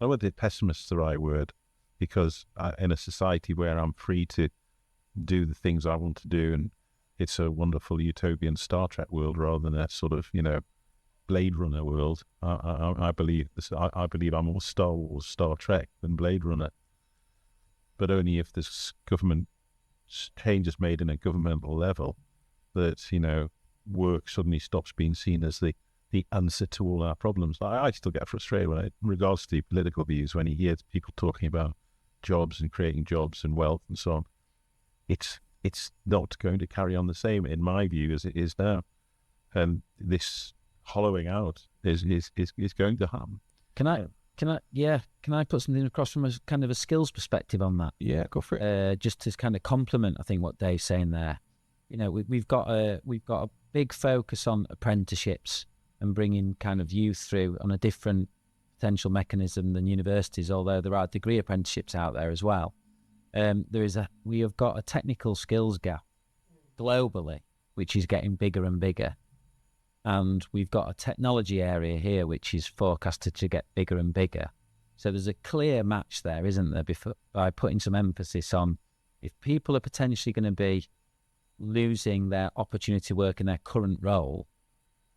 don't know whether pessimist's the right word, because in a society where I'm free to do the things I want to do, and it's a wonderful utopian Star Trek world rather than a sort of Blade Runner world. I believe I'm more Star Wars, Star Trek than Blade Runner. But only if this government change is made in a governmental level, that work suddenly stops being seen as the answer to all our problems. I still get frustrated in regards to political views when you hear people talking about jobs and creating jobs and wealth and so on. It's not going to carry on the same, in my view, as it is now. And this hollowing out is going to happen. Can I put something across from a kind of a skills perspective on that? Yeah, go for it. Just to kind of complement, I think, what Dave's saying there. We've got a big focus on apprenticeships and bringing kind of youth through on a different potential mechanism than universities, although there are degree apprenticeships out there as well. We have got a technical skills gap globally, which is getting bigger and bigger. And we've got a technology area here which is forecasted to get bigger and bigger. So there's a clear match there, isn't there, by putting some emphasis on if people are potentially going to be losing their opportunity to work in their current role,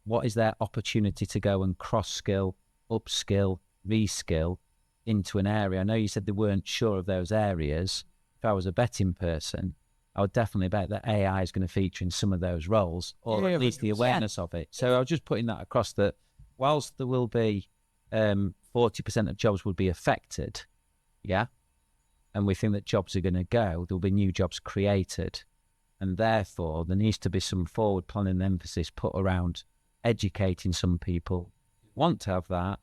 what is their opportunity to go and cross-skill, upskill, reskill into an area? I know you said they weren't sure of those areas. If I was a betting person, I would definitely bet that AI is going to feature in some of those roles, or at least the awareness of it. So I was just putting that across, that whilst there will be 40% of jobs will be affected, and we think that jobs are going to go, there will be new jobs created. And therefore, there needs to be some forward planning emphasis put around educating some people who want to have that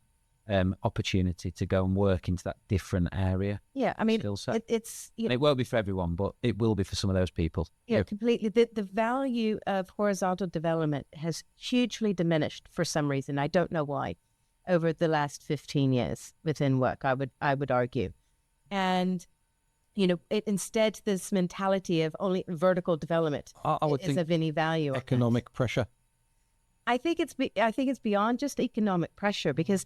opportunity to go and work into that different area. Yeah, I mean, skill set. it's it won't be for everyone, but it will be for some of those people. Yeah, completely. The value of horizontal development has hugely diminished for some reason. I don't know why, over the last 15 years within work, I would argue. And, instead, this mentality of only vertical development I would is think of any value. economic pressure. I think it's beyond just economic pressure, because,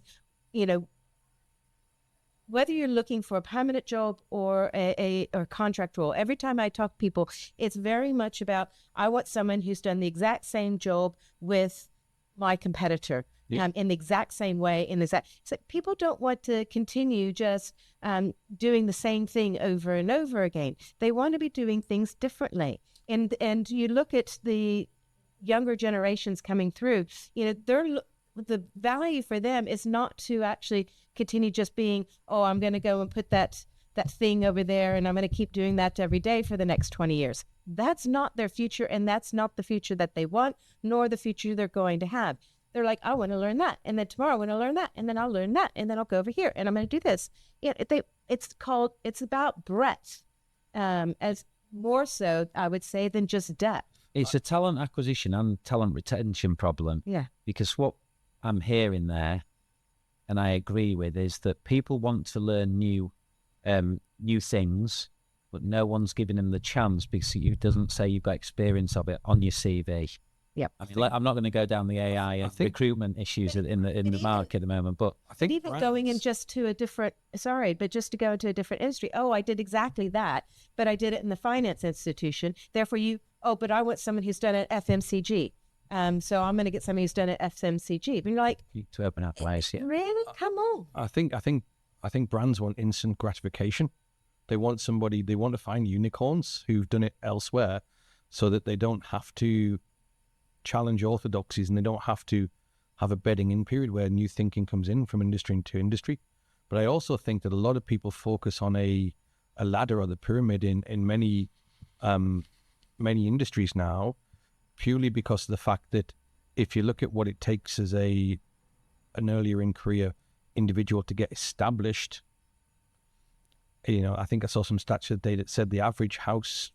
whether you're looking for a permanent job or a contract role, every time I talk to people, it's very much about, I want someone who's done the exact same job with my competitor, in the exact same way. So people don't want to continue just doing the same thing over and over again. They want to be doing things differently. And you look at the younger generations coming through, the value for them is not to actually continue just being, oh, I'm going to go and put that thing over there and I'm going to keep doing that every day for the next 20 years. That's not their future, and that's not the future that they want, nor the future they're going to have. They're like, I want to learn that, and then tomorrow I want to learn that, and then I'll learn that, and then I'll go over here and I'm going to do this. It's about breadth, as more so, I would say, than just depth. It's a talent acquisition and talent retention problem. Yeah. Because what I'm hearing there, and I agree with, is that people want to learn new things, but no one's giving them the chance because it doesn't say you've got experience of it on your CV. Yep. I mean, I'm not going to go down the AI and recruitment issues in the market at the moment, but I think even going in just to a different, just to go into a different industry. Oh, I did exactly that, but I did it in the finance institution. Therefore, but I want someone who's done it at FMCG. So I'm going to get somebody who's done it at FMCG. But you're like, to open up ways, yeah. Really? Come on. I think brands want instant gratification. They want to find unicorns who've done it elsewhere so that they don't have to challenge orthodoxies and they don't have to have a bedding in period where new thinking comes in from industry into industry. But I also think that a lot of people focus on a ladder or the pyramid in many industries now, purely because of the fact that if you look at what it takes as an earlier in career individual to get established, I think I saw some stats today that said the average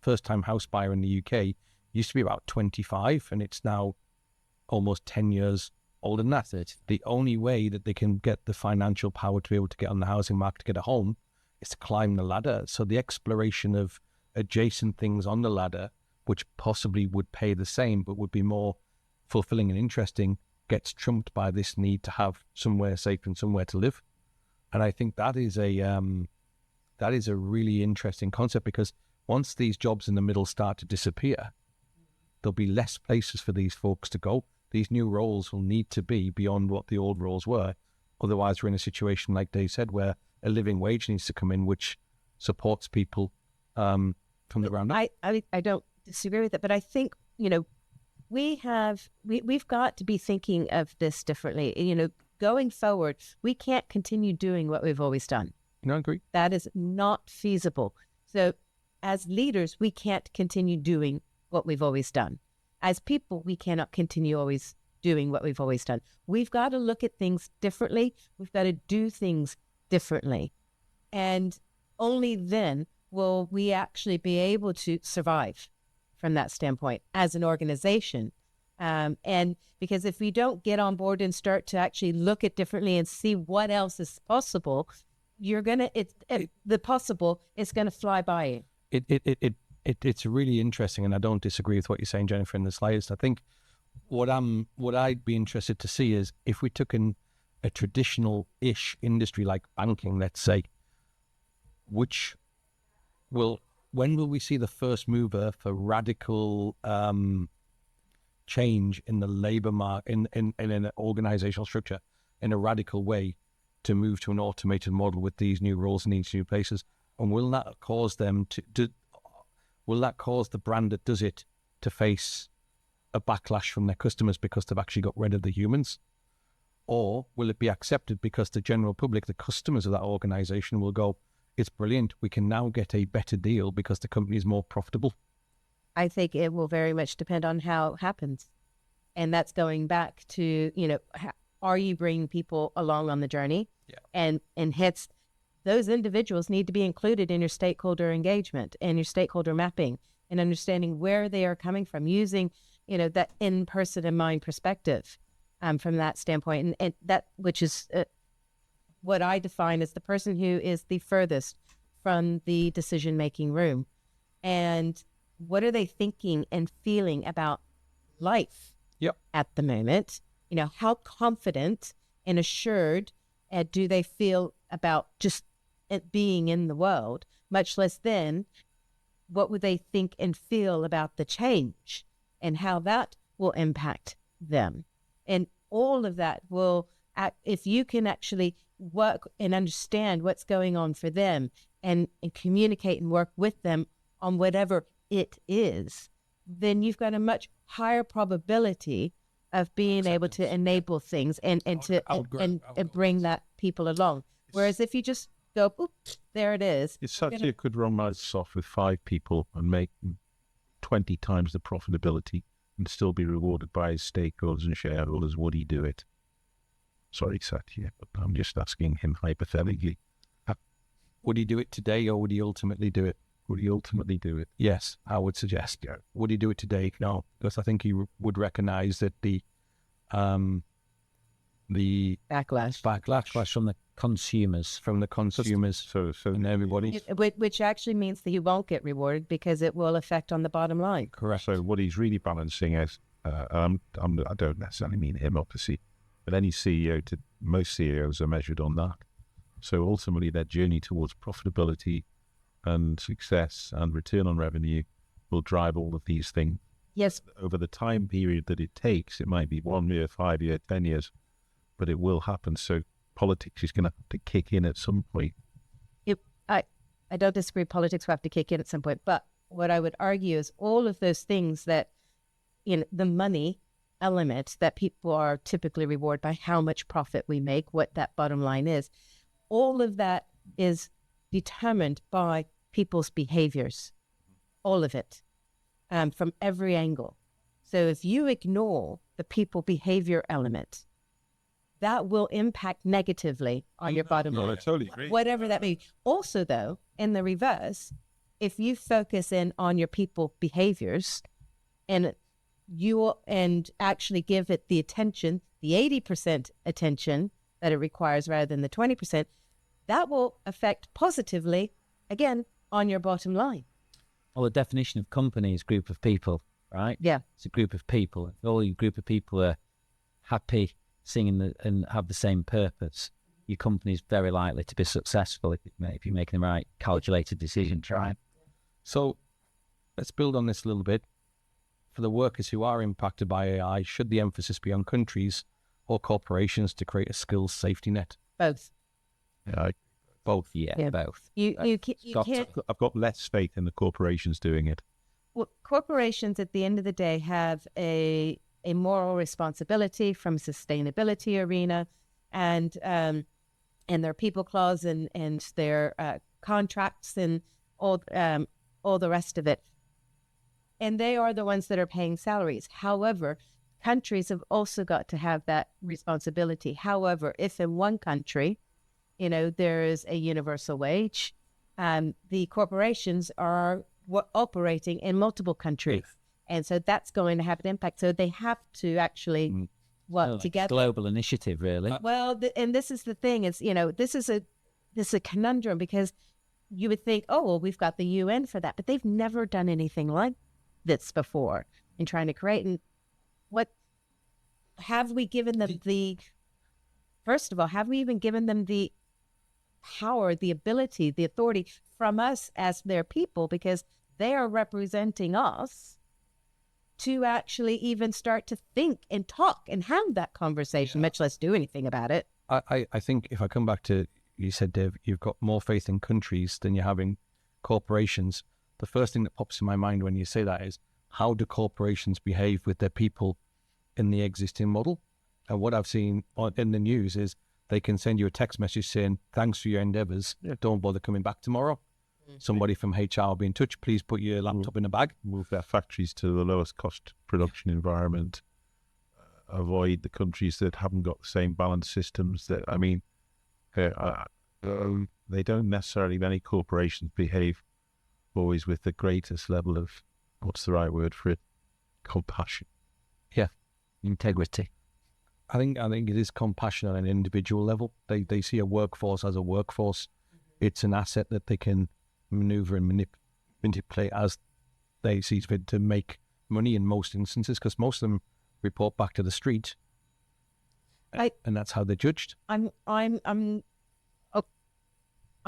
first-time house buyer in the UK used to be about 25, and it's now almost 10 years older than that. The only way that they can get the financial power to be able to get on the housing market to get a home is to climb the ladder. So the exploration of adjacent things on the ladder, which possibly would pay the same but would be more fulfilling and interesting, gets trumped by this need to have somewhere safe and somewhere to live. And I think that is a really interesting concept, because once these jobs in the middle start to disappear, there'll be less places for these folks to go. These new roles will need to be beyond what the old roles were. Otherwise, we're in a situation, like Dave said, where a living wage needs to come in, which supports people from the ground up. I don't disagree with it, but I think, we've got to be thinking of this differently. Going forward, we can't continue doing what we've always done. No, I agree. That is not feasible. So as leaders, we can't continue doing what we've always done. As people, we cannot continue always doing what we've always done. We've got to look at things differently. We've got to do things differently. And only then will we actually be able to survive from that standpoint as an organization. And because if we don't get on board and start to actually look at differently and see what else is possible, the possible is going to fly by you. It's really interesting, and I don't disagree with what you're saying, Jennifer, in the slightest. I think what I'd be interested to see is if we took in a traditional-ish industry like banking, let's say, when will we see the first mover for radical change in the labor market, in an organizational structure, in a radical way, to move to an automated model with these new roles in these new places? And will that cause them will that cause the brand that does it to face a backlash from their customers because they've actually got rid of the humans? Or will it be accepted because the general public, the customers of that organization, will go, it's brilliant, we can now get a better deal because the company is more profitable? I think it will very much depend on how it happens. And that's going back to, are you bringing people along on the journey? Yeah. And hence, those individuals need to be included in your stakeholder engagement and your stakeholder mapping and understanding where they are coming from, using, that in-person and mind perspective from that standpoint. And that, which is what I define as the person who is the furthest from the decision-making room. And what are they thinking and feeling about life at the moment? How confident and assured do they feel about just it being in the world, much less then what would they think and feel about the change and how that will impact them. And all of that will, if you can actually work and understand what's going on for them and communicate and work with them on whatever it is, then you've got a much higher probability of being able to enable things and bring that people along. Whereas if you just go, oop, there it is. It's such you could run Microsoft with 5 people and make 20 times the profitability and still be rewarded by his stakeholders and shareholders. Would he do it? Sorry, Satya, but I'm just asking him hypothetically. Would he do it today, or would he ultimately do it? Would he ultimately do it? Yes, I would suggest. Yeah. Would he do it today? No, because I think he would recognise that the backlash from the consumers, so and everybody. Which actually means that he won't get rewarded because it will affect on the bottom line. Correct. So what he's really balancing is, I don't necessarily mean him, obviously, but any CEO, most CEOs are measured on that. So ultimately, their journey towards profitability and success and return on revenue will drive all of these things. Yes. Over the time period that it takes, it might be 1 year, 5 years, 10 years, but it will happen. So politics is going to have to kick in at some point. I don't disagree. Politics will have to kick in at some point. But what I would argue is all of those things that, the money element that people are typically rewarded by, how much profit we make, what that bottom line is, all of that is determined by people's behaviors, all of it, from every angle. So if you ignore the people behavior element, that will impact negatively on your bottom line. I totally agree. Whatever that may be. Also, though, in the reverse, if you focus in on your people behaviors and actually give it the attention, the 80% attention that it requires rather than the 20%, that will affect positively, again, on your bottom line. Well, the definition of company is group of people, right? Yeah. It's a group of people. If all your group of people are happy, singing and have the same purpose, your company is very likely to be successful if you're making the right calculated decisions, right? So let's build on this a little bit. For the workers who are impacted by AI, should the emphasis be on countries or corporations to create a skills safety net? Both. Yeah, Both. Yeah, both. You can't. I've got less faith in the corporations doing it. Well, corporations at the end of the day have a moral responsibility from sustainability arena, and their people clause and their contracts and all the rest of it. And they are the ones that are paying salaries. However, countries have also got to have that responsibility. However, if in one country, there is a universal wage, the corporations are operating in multiple countries. Yes. And so that's going to have an impact. So they have to actually work together. Global initiative, really. Well, and this is the thing. It's, this is a conundrum, because you would think, oh, well, we've got the UN for that, but they've never done anything like this before in trying to create. And what have we given them first of all, have we even given them the power, the ability, the authority from us as their people, because they are representing us, to actually even start to think and talk and have that conversation, much less do anything about it. I think if I come back to, you said, Dave, you've got more faith in countries than you're having corporations. The first thing that pops in my mind when you say that is, how do corporations behave with their people in the existing model? And what I've seen in the news is they can send you a text message saying, thanks for your endeavors, don't bother coming back tomorrow. Somebody from HR will be in touch. Please put your laptop in a bag. Move their factories to the lowest cost production environment. Avoid the countries that haven't got the same balance systems. They don't necessarily, many corporations behave always with the greatest level of, what's the right word for it? Compassion. Yeah. Integrity. I think it is compassion on an individual level. They see a workforce as a workforce. It's an asset that they can maneuver and manipulate as they see fit to make money in most instances, because most of them report back to the street, and that's how they're judged. I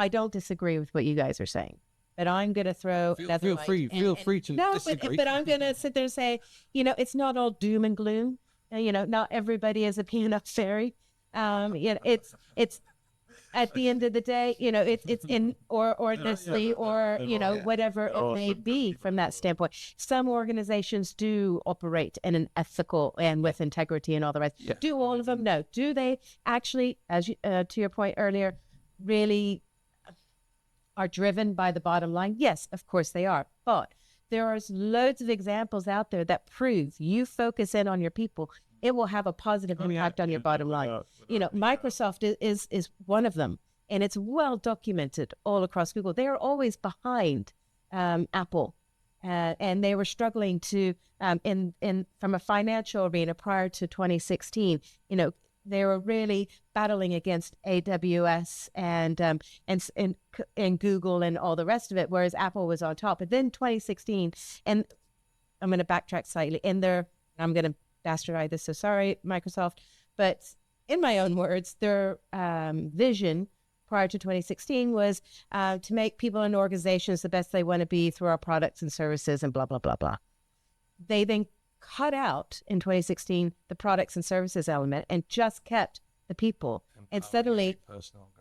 don't disagree with what you guys are saying, but I'm going to throw another Feel light. free to disagree. But I'm going to sit there and say, it's not all doom and gloom. not everybody is a peanut fairy. It's at the end of the day, it's in or Nestle or whatever it may be from that standpoint. Some organizations do operate in an ethical and with integrity and all the rest. Yeah. Do all of them? No. Do they actually, as you, to your point earlier, really are driven by the bottom line? Yes, of course they are. But there are loads of examples out there that prove you focus in on your people, it will have a positive impact on your bottom line. Microsoft is one of them, and it's well documented all across Google. They are always behind Apple, and they were struggling to from a financial arena prior to 2016. They were really battling against AWS and Google and all the rest of it, whereas Apple was on top. But then 2016, and I'm going to backtrack slightly. I'm going to bastardize this, so sorry, Microsoft. But in my own words, their vision prior to 2016 was to make people and organizations the best they want to be through our products and services and blah, blah, blah, blah. They then cut out in 2016 the products and services element and just kept the people. And suddenly,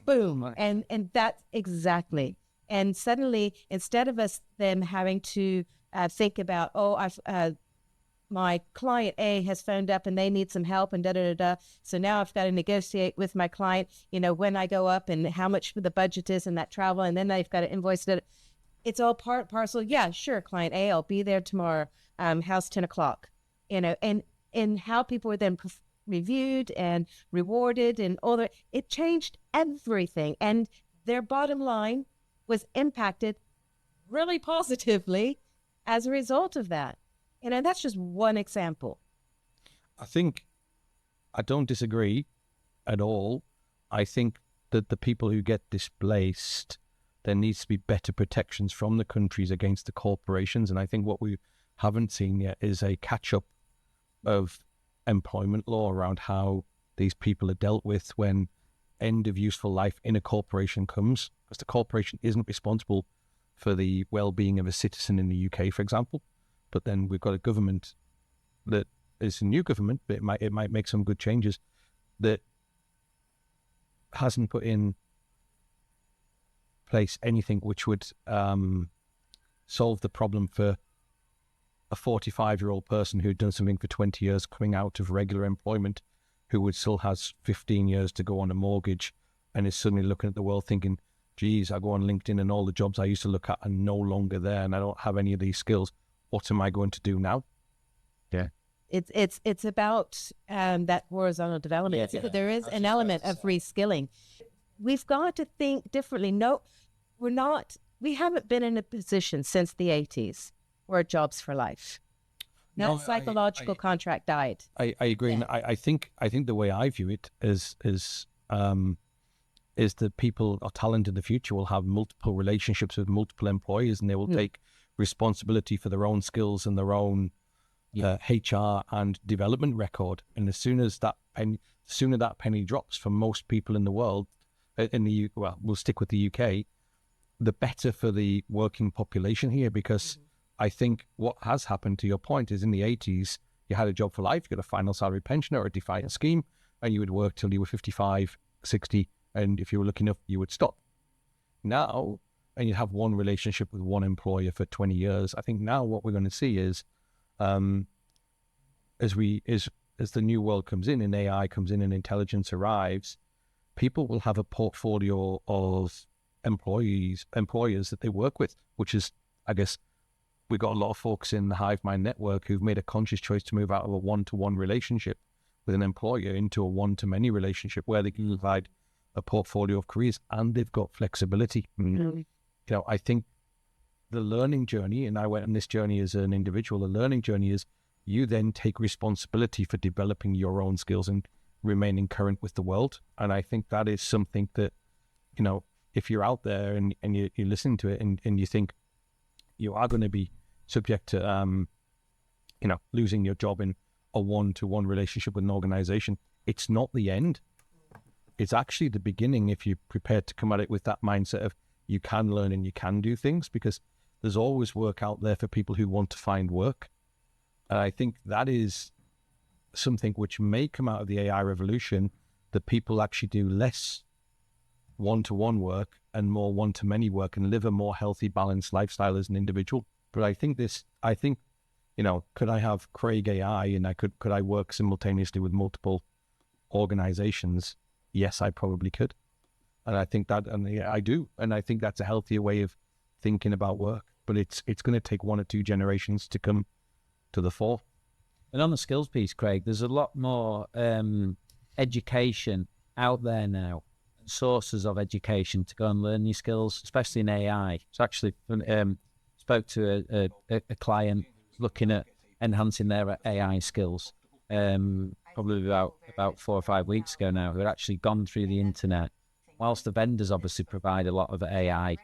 boom, and that's exactly. And suddenly, instead of them having to think about, my client A has phoned up and they need some help and da-da-da-da. So now I've got to negotiate with my client, when I go up and how much the budget is and that travel. And then I've got to invoice it. It's all parcel. Yeah, sure, client A, I'll be there tomorrow. How's 10 o'clock? And how people were then reviewed and rewarded and all that. It changed everything. And their bottom line was impacted really positively as a result of that. And that's just one example. I don't disagree at all. I think that the people who get displaced, there needs to be better protections from the countries against the corporations. And I think what we haven't seen yet is a catch-up of employment law around how these people are dealt with when end of useful life in a corporation comes, because the corporation isn't responsible for the well-being of a citizen in the UK, for example. But then we've got a government that is a new government, but it might make some good changes, that hasn't put in place anything which would solve the problem for a 45-year-old person who'd done something for 20 years coming out of regular employment, who would still has 15 years to go on a mortgage and is suddenly looking at the world thinking, geez, I go on LinkedIn and all the jobs I used to look at are no longer there and I don't have any of these skills. What am I going to do now? Yeah. It's about that horizontal development. Yeah. There is an element of reskilling. We've got to think differently. No, we haven't been in a position since the 80s where jobs for life. That psychological contract died. I agree. Yeah. And I think the way I view it is that people or talent in the future will have multiple relationships with multiple employers, and they will take responsibility for their own skills and their own HR and development record. And as soon as that penny drops for most people in the world, we'll stick with the UK, the better for the working population here, because I think what has happened, to your point, is in the 80s, you had a job for life, you got a final salary pension or a defined scheme, and you would work till you were 55, 60, and if you were lucky enough, you would stop. Now, and you'd have one relationship with one employer for 20 years. I think now what we're going to see is, as the new world comes in and AI comes in and intelligence arrives, people will have a portfolio of employers that they work with, which is, I guess, we've got a lot of folks in the HiveMind network who've made a conscious choice to move out of a one-to-one relationship with an employer into a one-to-many relationship where they can provide a portfolio of careers and they've got flexibility. I think the learning journey, and I went on this journey as an individual, the learning journey is you then take responsibility for developing your own skills and remaining current with the world. And I think that is something that, if you're out there and you listen to it and you think you are going to be subject to, losing your job in a one-to-one relationship with an organization, it's not the end. It's actually the beginning if you're prepared to come at it with that mindset of you can learn and you can do things, because there's always work out there for people who want to find work. And I think that is something which may come out of the AI revolution, that people actually do less one-to-one work and more one-to-many work and live a more healthy, balanced lifestyle as an individual. But I think, could I have Craig AI and could I work simultaneously with multiple organizations? Yes, I probably could. And I think that, and yeah, I do. And I think that's a healthier way of thinking about work. But it's going to take 1 or 2 generations to come to the fore. And on the skills piece, Craig, there's a lot more education out there now, sources of education to go and learn new skills, especially in AI. So actually spoke to a client looking at enhancing their AI skills probably about 4 or 5 weeks ago now, who had actually gone through the internet. Whilst the vendors obviously provide a lot of AI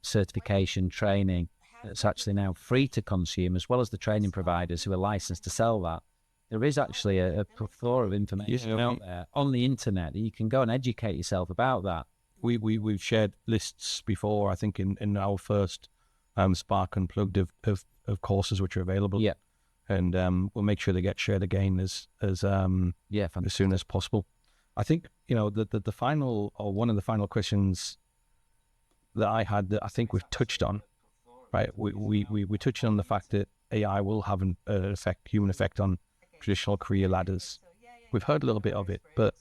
certification training, it's actually now free to consume, as well as the training providers who are licensed to sell that. There is actually a plethora of information out there on the internet that you can go and educate yourself about that. We've shared lists before, I think, in our first Spark Unplugged of courses which are available. Yeah. And we'll make sure they get shared again as soon as possible. I think, the final, or one of the final questions that I had that I think we've touched on, right? We touched on the fact that AI will have an human effect on traditional career ladders. We've heard a little bit of it, but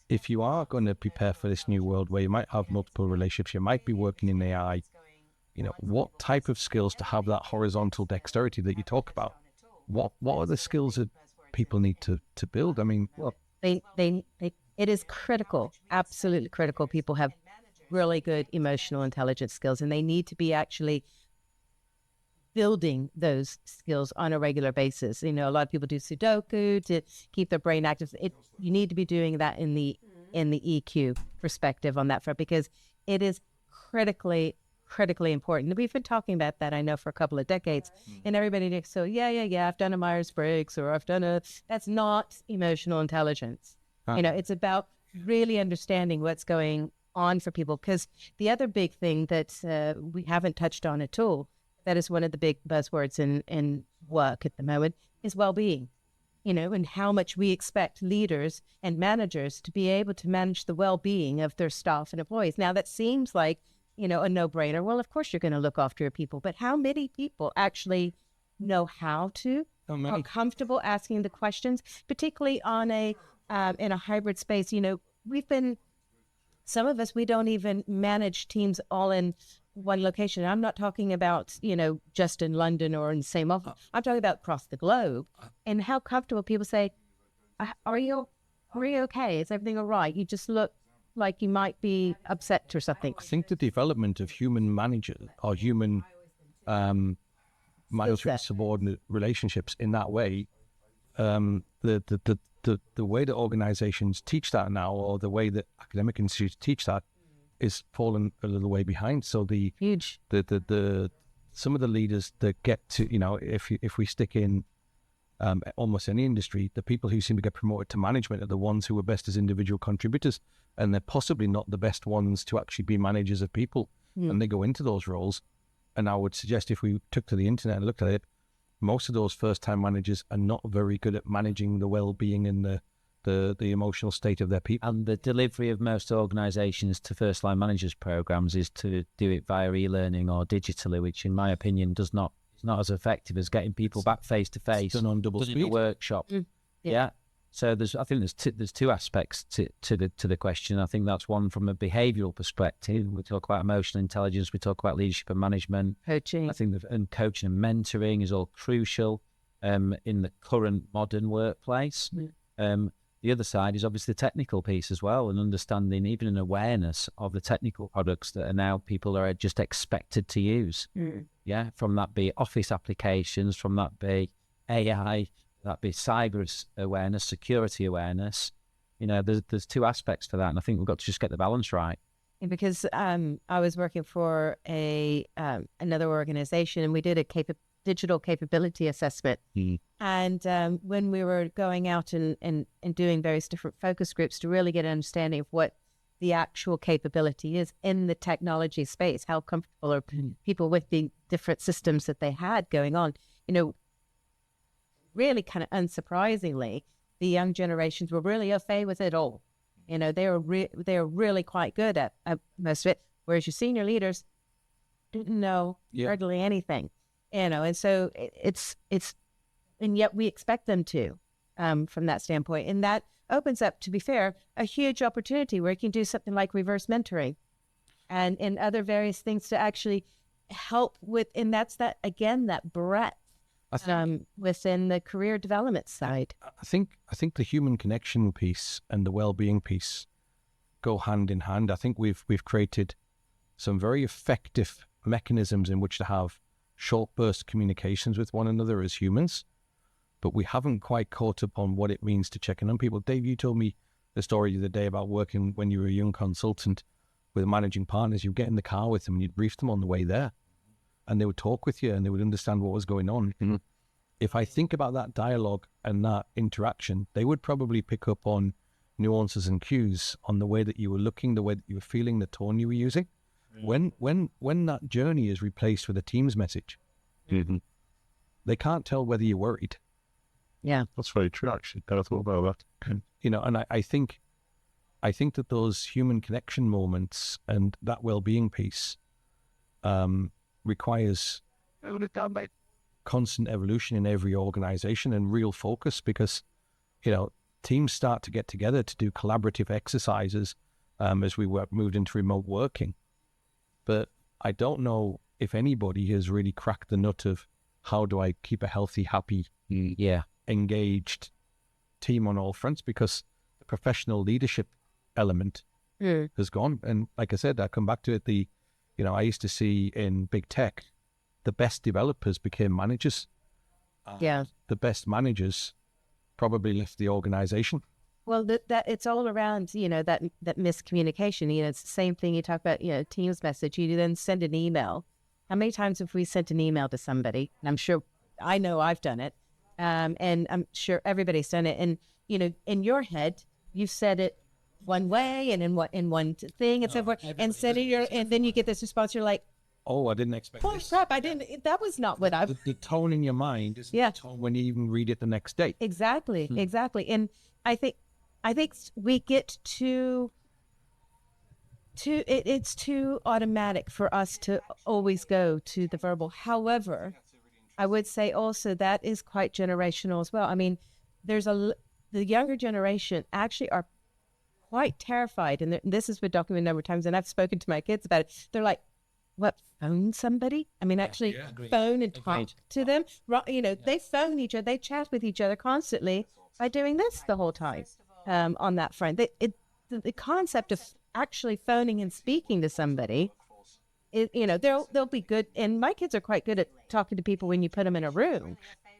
if you are going to prepare for this new world where you might have multiple relationships, you might be working in AI, what type of skills to have that horizontal dexterity that you talk about? What are the skills that people need to build? I mean, well, it is critical, absolutely critical. People have really good emotional intelligence skills, and they need to be actually building those skills on a regular basis. A lot of people do Sudoku to keep their brain active. You need to be doing that in the EQ perspective on that front, because it is critically important. We've been talking about that, I know, for a couple of decades, and everybody thinks, so yeah, I've done a Myers-Briggs, or that's not emotional intelligence. It's about really understanding what's going on for people, because the other big thing that we haven't touched on at all, that is one of the big buzzwords in work at the moment, is well-being, and how much we expect leaders and managers to be able to manage the well-being of their staff and employees. Now, that seems like, a no-brainer. Well, of course you're going to look after your people, but how many people actually know how to, are comfortable asking the questions, particularly on in a hybrid space? Some of us, we don't even manage teams all in one location. I'm not talking about, just in London or in the same office. I'm talking about across the globe, and how comfortable people say, are you okay? Is everything all right? You just look like you might be upset or something. I think the development of human managers or human subordinate relationships in that way, the way that organizations teach that now, or the way that academic institutes teach that, is fallen a little way behind. So some of the leaders that get to, if we stick in almost any industry, the people who seem to get promoted to management are the ones who are best as individual contributors, and they're possibly not the best ones to actually be managers of people. And they go into those roles. And I would suggest, if we took to the internet and looked at it, most of those first-time managers are not very good at managing the well-being and the emotional state of their people. And the delivery of most organisations to first-line managers programs is to do it via e-learning or digitally, which, in my opinion, is not as effective as getting people back face-to-face. Done on double speed. In a workshop. Yeah. So I think there's two aspects to the question. I think that's one from a behavioural perspective. We talk about emotional intelligence. We talk about leadership and management. Coaching. I think and coaching and mentoring is all crucial in the current modern workplace. The other side is obviously the technical piece as well, and understanding, even an awareness of the technical products that are now people are just expected to use. Yeah, from that be office applications, from that be AI, that be cyber awareness, security awareness. There's two aspects to that, and I think we've got to just get the balance right. Because I was working for another organization, and we did a digital capability assessment. And when we were going out and doing various different focus groups to really get an understanding of what the actual capability is in the technology space, how comfortable are people with the different systems that they had going on, really kind of unsurprisingly, the young generations were really au fait with it all. They were really quite good at most of it, whereas your senior leaders didn't know hardly anything. And so it's and yet we expect them to, from that standpoint. And that opens up, to be fair, a huge opportunity where you can do something like reverse mentoring and other various things to actually help with, and that's that breadth within the career development side. I think the human connection piece and the well-being piece go hand in hand. I think we've created some very effective mechanisms in which to have short burst communications with one another as humans, but we haven't quite caught up on what it means to check in on people. Dave, you told me the story the other day about working when you were a young consultant with managing partners. You'd get in the car with them and you'd brief them on the way there, and they would talk with you and they would understand what was going on. Mm-hmm. If I think about that dialogue and that interaction, they would probably pick up on nuances and cues on the way that you were looking, the way that you were feeling, the tone you were using. Mm-hmm. When that journey is replaced with a Teams message, mm-hmm. they can't tell whether you're worried. Yeah, that's very true. Actually, never thought about that. And I think that those human connection moments and that well-being piece requires constant evolution in every organization and real focus, because teams start to get together to do collaborative exercises as we moved into remote working. But I don't know if anybody has really cracked the nut of how do I keep a healthy, happy, engaged team on all fronts, because the professional leadership element has gone. And like I said, I come back to it, I used to see in big tech, the best developers became managers. The best managers probably left the organization. Well, that it's all around, that miscommunication. It's the same thing you talk about, Teams message. You then send an email. How many times have we sent an email to somebody? And I'm sure, I know I've done it. And I'm sure everybody's done it. And, in your head, you've said it one way and in one thing and so forth. And and then you get this response. You're like, oh, I didn't expect this. Crap, I didn't. That was not what I. The tone in your mind is the tone when you even read it the next day. Exactly. And I think we get it's too automatic for us to always go to the verbal. However, I would say also that is quite generational as well. I mean, the younger generation actually are quite terrified, and this has been documented a number of times, and I've spoken to my kids about it. They're like, what, phone somebody? I mean, actually phone and talk to them. They phone each other, they chat with each other constantly by doing this the whole time on that front. The concept of actually phoning and speaking to somebody, they'll be good. And my kids are quite good at talking to people when you put them in a room.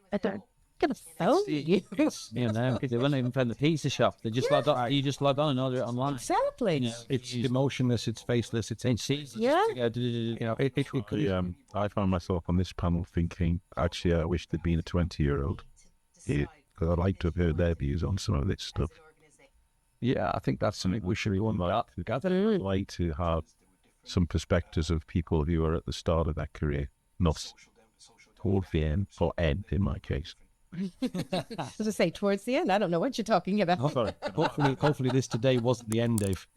But they're going to phone you. They won't even phone the pizza shop. They just log on. You just log on and order it online. Exactly. It's emotionless. It's faceless. It's easy. I found myself on this panel thinking, actually, I wish there'd been a 20-year-old here, because I'd like to have heard their views on some of this stuff. Yeah, I think that's something we should gather. I'd like to have some perspectives of people who are at the start of their career, not toward the end, or end in my case. As I say, towards the end, I don't know what you're talking about. Hopefully this today wasn't the end, Dave.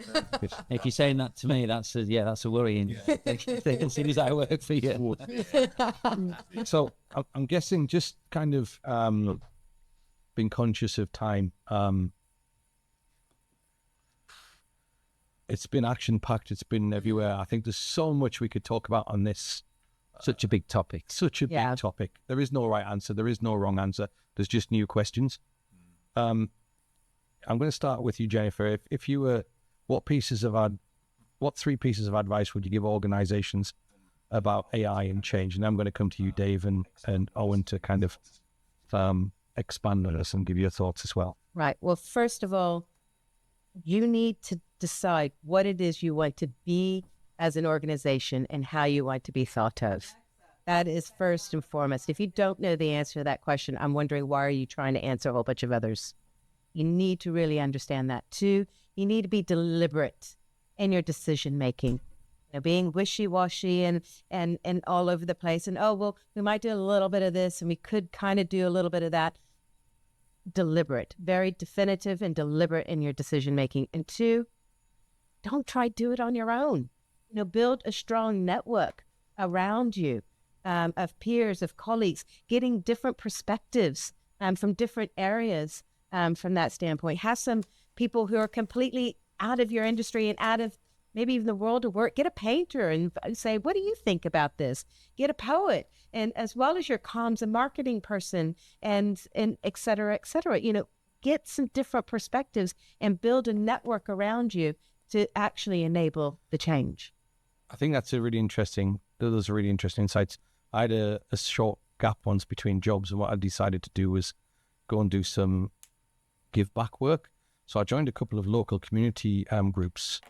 If you're saying that to me, that's a worrying thing, as soon as I work for you. So I'm guessing, just kind of being conscious of time, it's been action-packed, it's been everywhere. I think there's so much we could talk about on this. Such a big topic. Big topic. There is no right answer. There is no wrong answer. There's just new questions. I'm going to start with you, Jennifer. If you were, what 3 pieces of advice would you give organizations about AI and change? And I'm going to come to you, Dave and Owen, to kind of expand on this and give your thoughts as well. Right. Well, first of all, you need to decide what it is you want to be as an organization and how you want to be thought of. That is first and foremost. If you don't know the answer to that question, I'm wondering, why are you trying to answer a whole bunch of others? You need to really understand that. 2, you need to be deliberate in your decision making. being wishy-washy and all over the place. And, oh, well, we might do a little bit of this and we could kind of do a little bit of that. Deliberate, very definitive and deliberate in your decision-making. And two, don't try to do it on your own. Build a strong network around you of peers, of colleagues, getting different perspectives from different areas from that standpoint. Have some people who are completely out of your industry and out of maybe even the world of work. Get a painter and say, what do you think about this? Get a poet, and as well as your comms and marketing person and et cetera, get some different perspectives and build a network around you to actually enable the change. I think those are really interesting insights. I had a short gap once between jobs, and what I decided to do was go and do some give back work. So I joined a couple of local community groups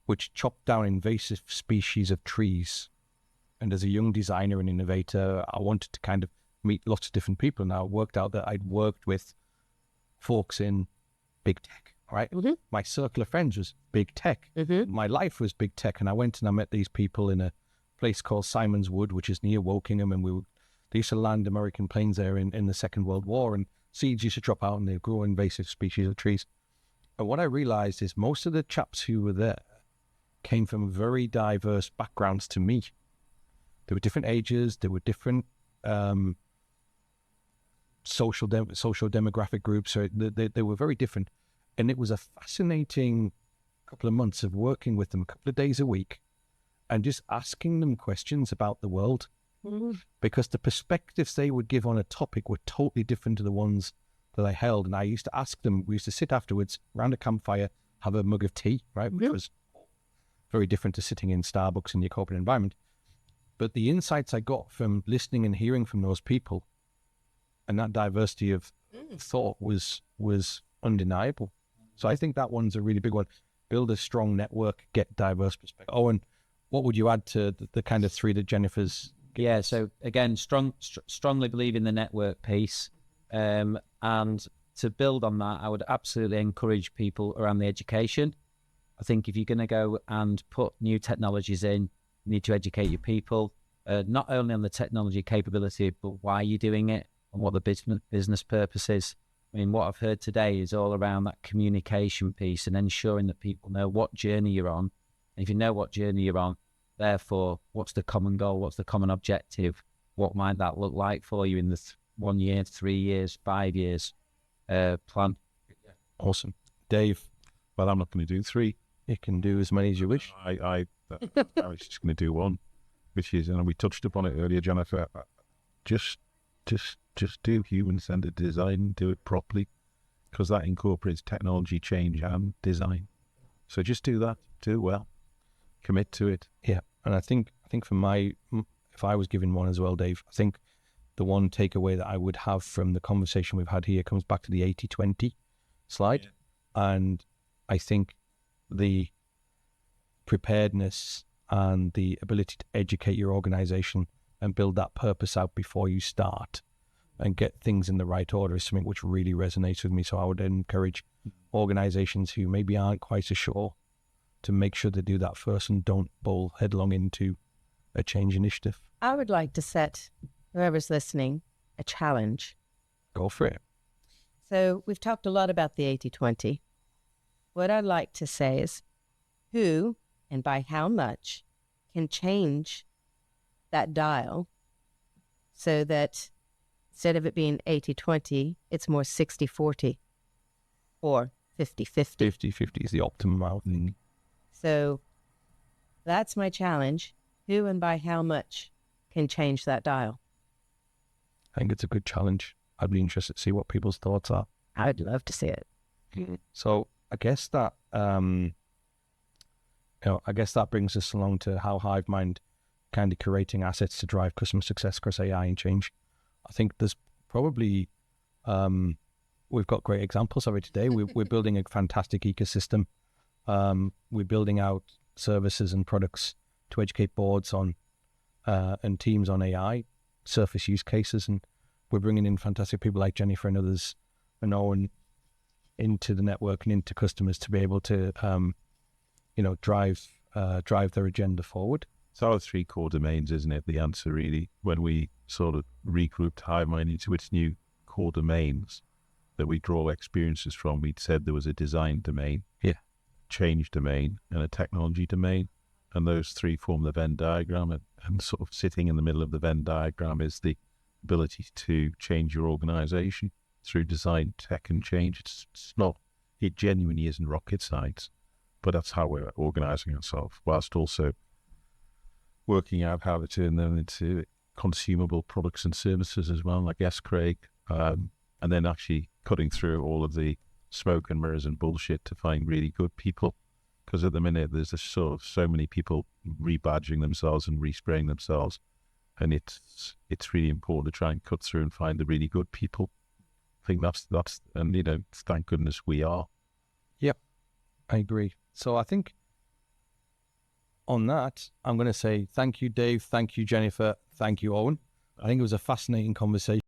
which chopped down invasive species of trees. And as a young designer and innovator, I wanted to kind of meet lots of different people. And I worked out that I'd worked with folks in big tech, right? Mm-hmm. My circle of friends was big tech. Mm-hmm. My life was big tech. And I went and I met these people in a place called Simon's Wood, which is near Wokingham. And they used to land American planes there in the Second World War. And seeds used to drop out and they grow invasive species of trees. And what I realized is most of the chaps who were there came from very diverse backgrounds to me. There were different ages, there were different social demographic groups, so they were very different. And it was a fascinating couple of months of working with them a couple of days a week and just asking them questions about the world. Mm-hmm. Because the perspectives they would give on a topic were totally different to the ones that I held. And I used to ask them, we used to sit afterwards around a campfire, have a mug of tea, right? Which was very different to sitting in Starbucks in your corporate environment. But the insights I got from listening and hearing from those people and that diversity of thought was undeniable. So I think that one's a really big one. Build a strong network, get diverse perspective. Owen, what would you add to the kind of three that Jennifer's given? Yeah, so again, strongly believe in the network piece. And to build on that, I would absolutely encourage people around the education. I think if you're going to go and put new technologies in, you need to educate your people, not only on the technology capability, but why you're doing it and what the business purpose is. I mean, what I've heard today is all around that communication piece and ensuring that people know what journey you're on. And if you know what journey you're on, therefore, what's the common goal? What's the common objective? What might that look like for you in the 1 year, 3 years, 5 years plan? Awesome. Dave? Well, I'm not going to do three. You can do as many as you wish. I was just going to do one, which is, and we touched upon it earlier, Jennifer, just do human-centered design, do it properly, because that incorporates technology change and design. So just do that, do it well, commit to it. Yeah, and I think if I was given one as well, Dave, I think the one takeaway that I would have from the conversation we've had here comes back to the 80-20 slide. Yeah. And I think the preparedness and the ability to educate your organization and build that purpose out before you start and get things in the right order is something which really resonates with me. So I would encourage organizations who maybe aren't quite so sure to make sure they do that first and don't bowl headlong into a change initiative. I would like to set whoever's listening a challenge. Go for it. So we've talked a lot about the 80-20. What I'd like to say is who and by how much can change that dial so that instead of it being 80-20, it's more 60-40 or 50-50. 50-50 is the optimum, I think. So that's my challenge. Who and by how much can change that dial? I think it's a good challenge. I'd be interested to see what people's thoughts are. I'd love to see it. So I guess that brings us along to how HiveMind kind of curating assets to drive customer success across AI and change. I think there's probably we've got great examples of it today. We're building a fantastic ecosystem. We're building out services and products to educate boards on and teams on AI, surface use cases, and we're bringing in fantastic people like Jennifer and others and Owen into the network and into customers to be able to drive drive their agenda forward. It's our three core domains, isn't it? The answer really, when we sort of regrouped HiveMind into its new core domains that we draw experiences from, we'd said there was a design domain, change domain, and a technology domain. And those three form the Venn diagram. And sort of sitting in the middle of the Venn diagram is the ability to change your organization through design, tech, and change. It genuinely isn't rocket science, but that's how we're organizing ourselves, whilst also working out how to turn them into consumable products and services as well, I guess, Craig. And then actually cutting through all of the smoke and mirrors and bullshit to find really good people. Because at the minute, there's just sort of so many people rebadging themselves and respraying themselves. And it's really important to try and cut through and find the really good people. I think that's and, you know, thank goodness we are. Yep, I agree. So I think on that, I'm going to say thank you, Dave. Thank you, Jennifer. Thank you, Owen. I think it was a fascinating conversation.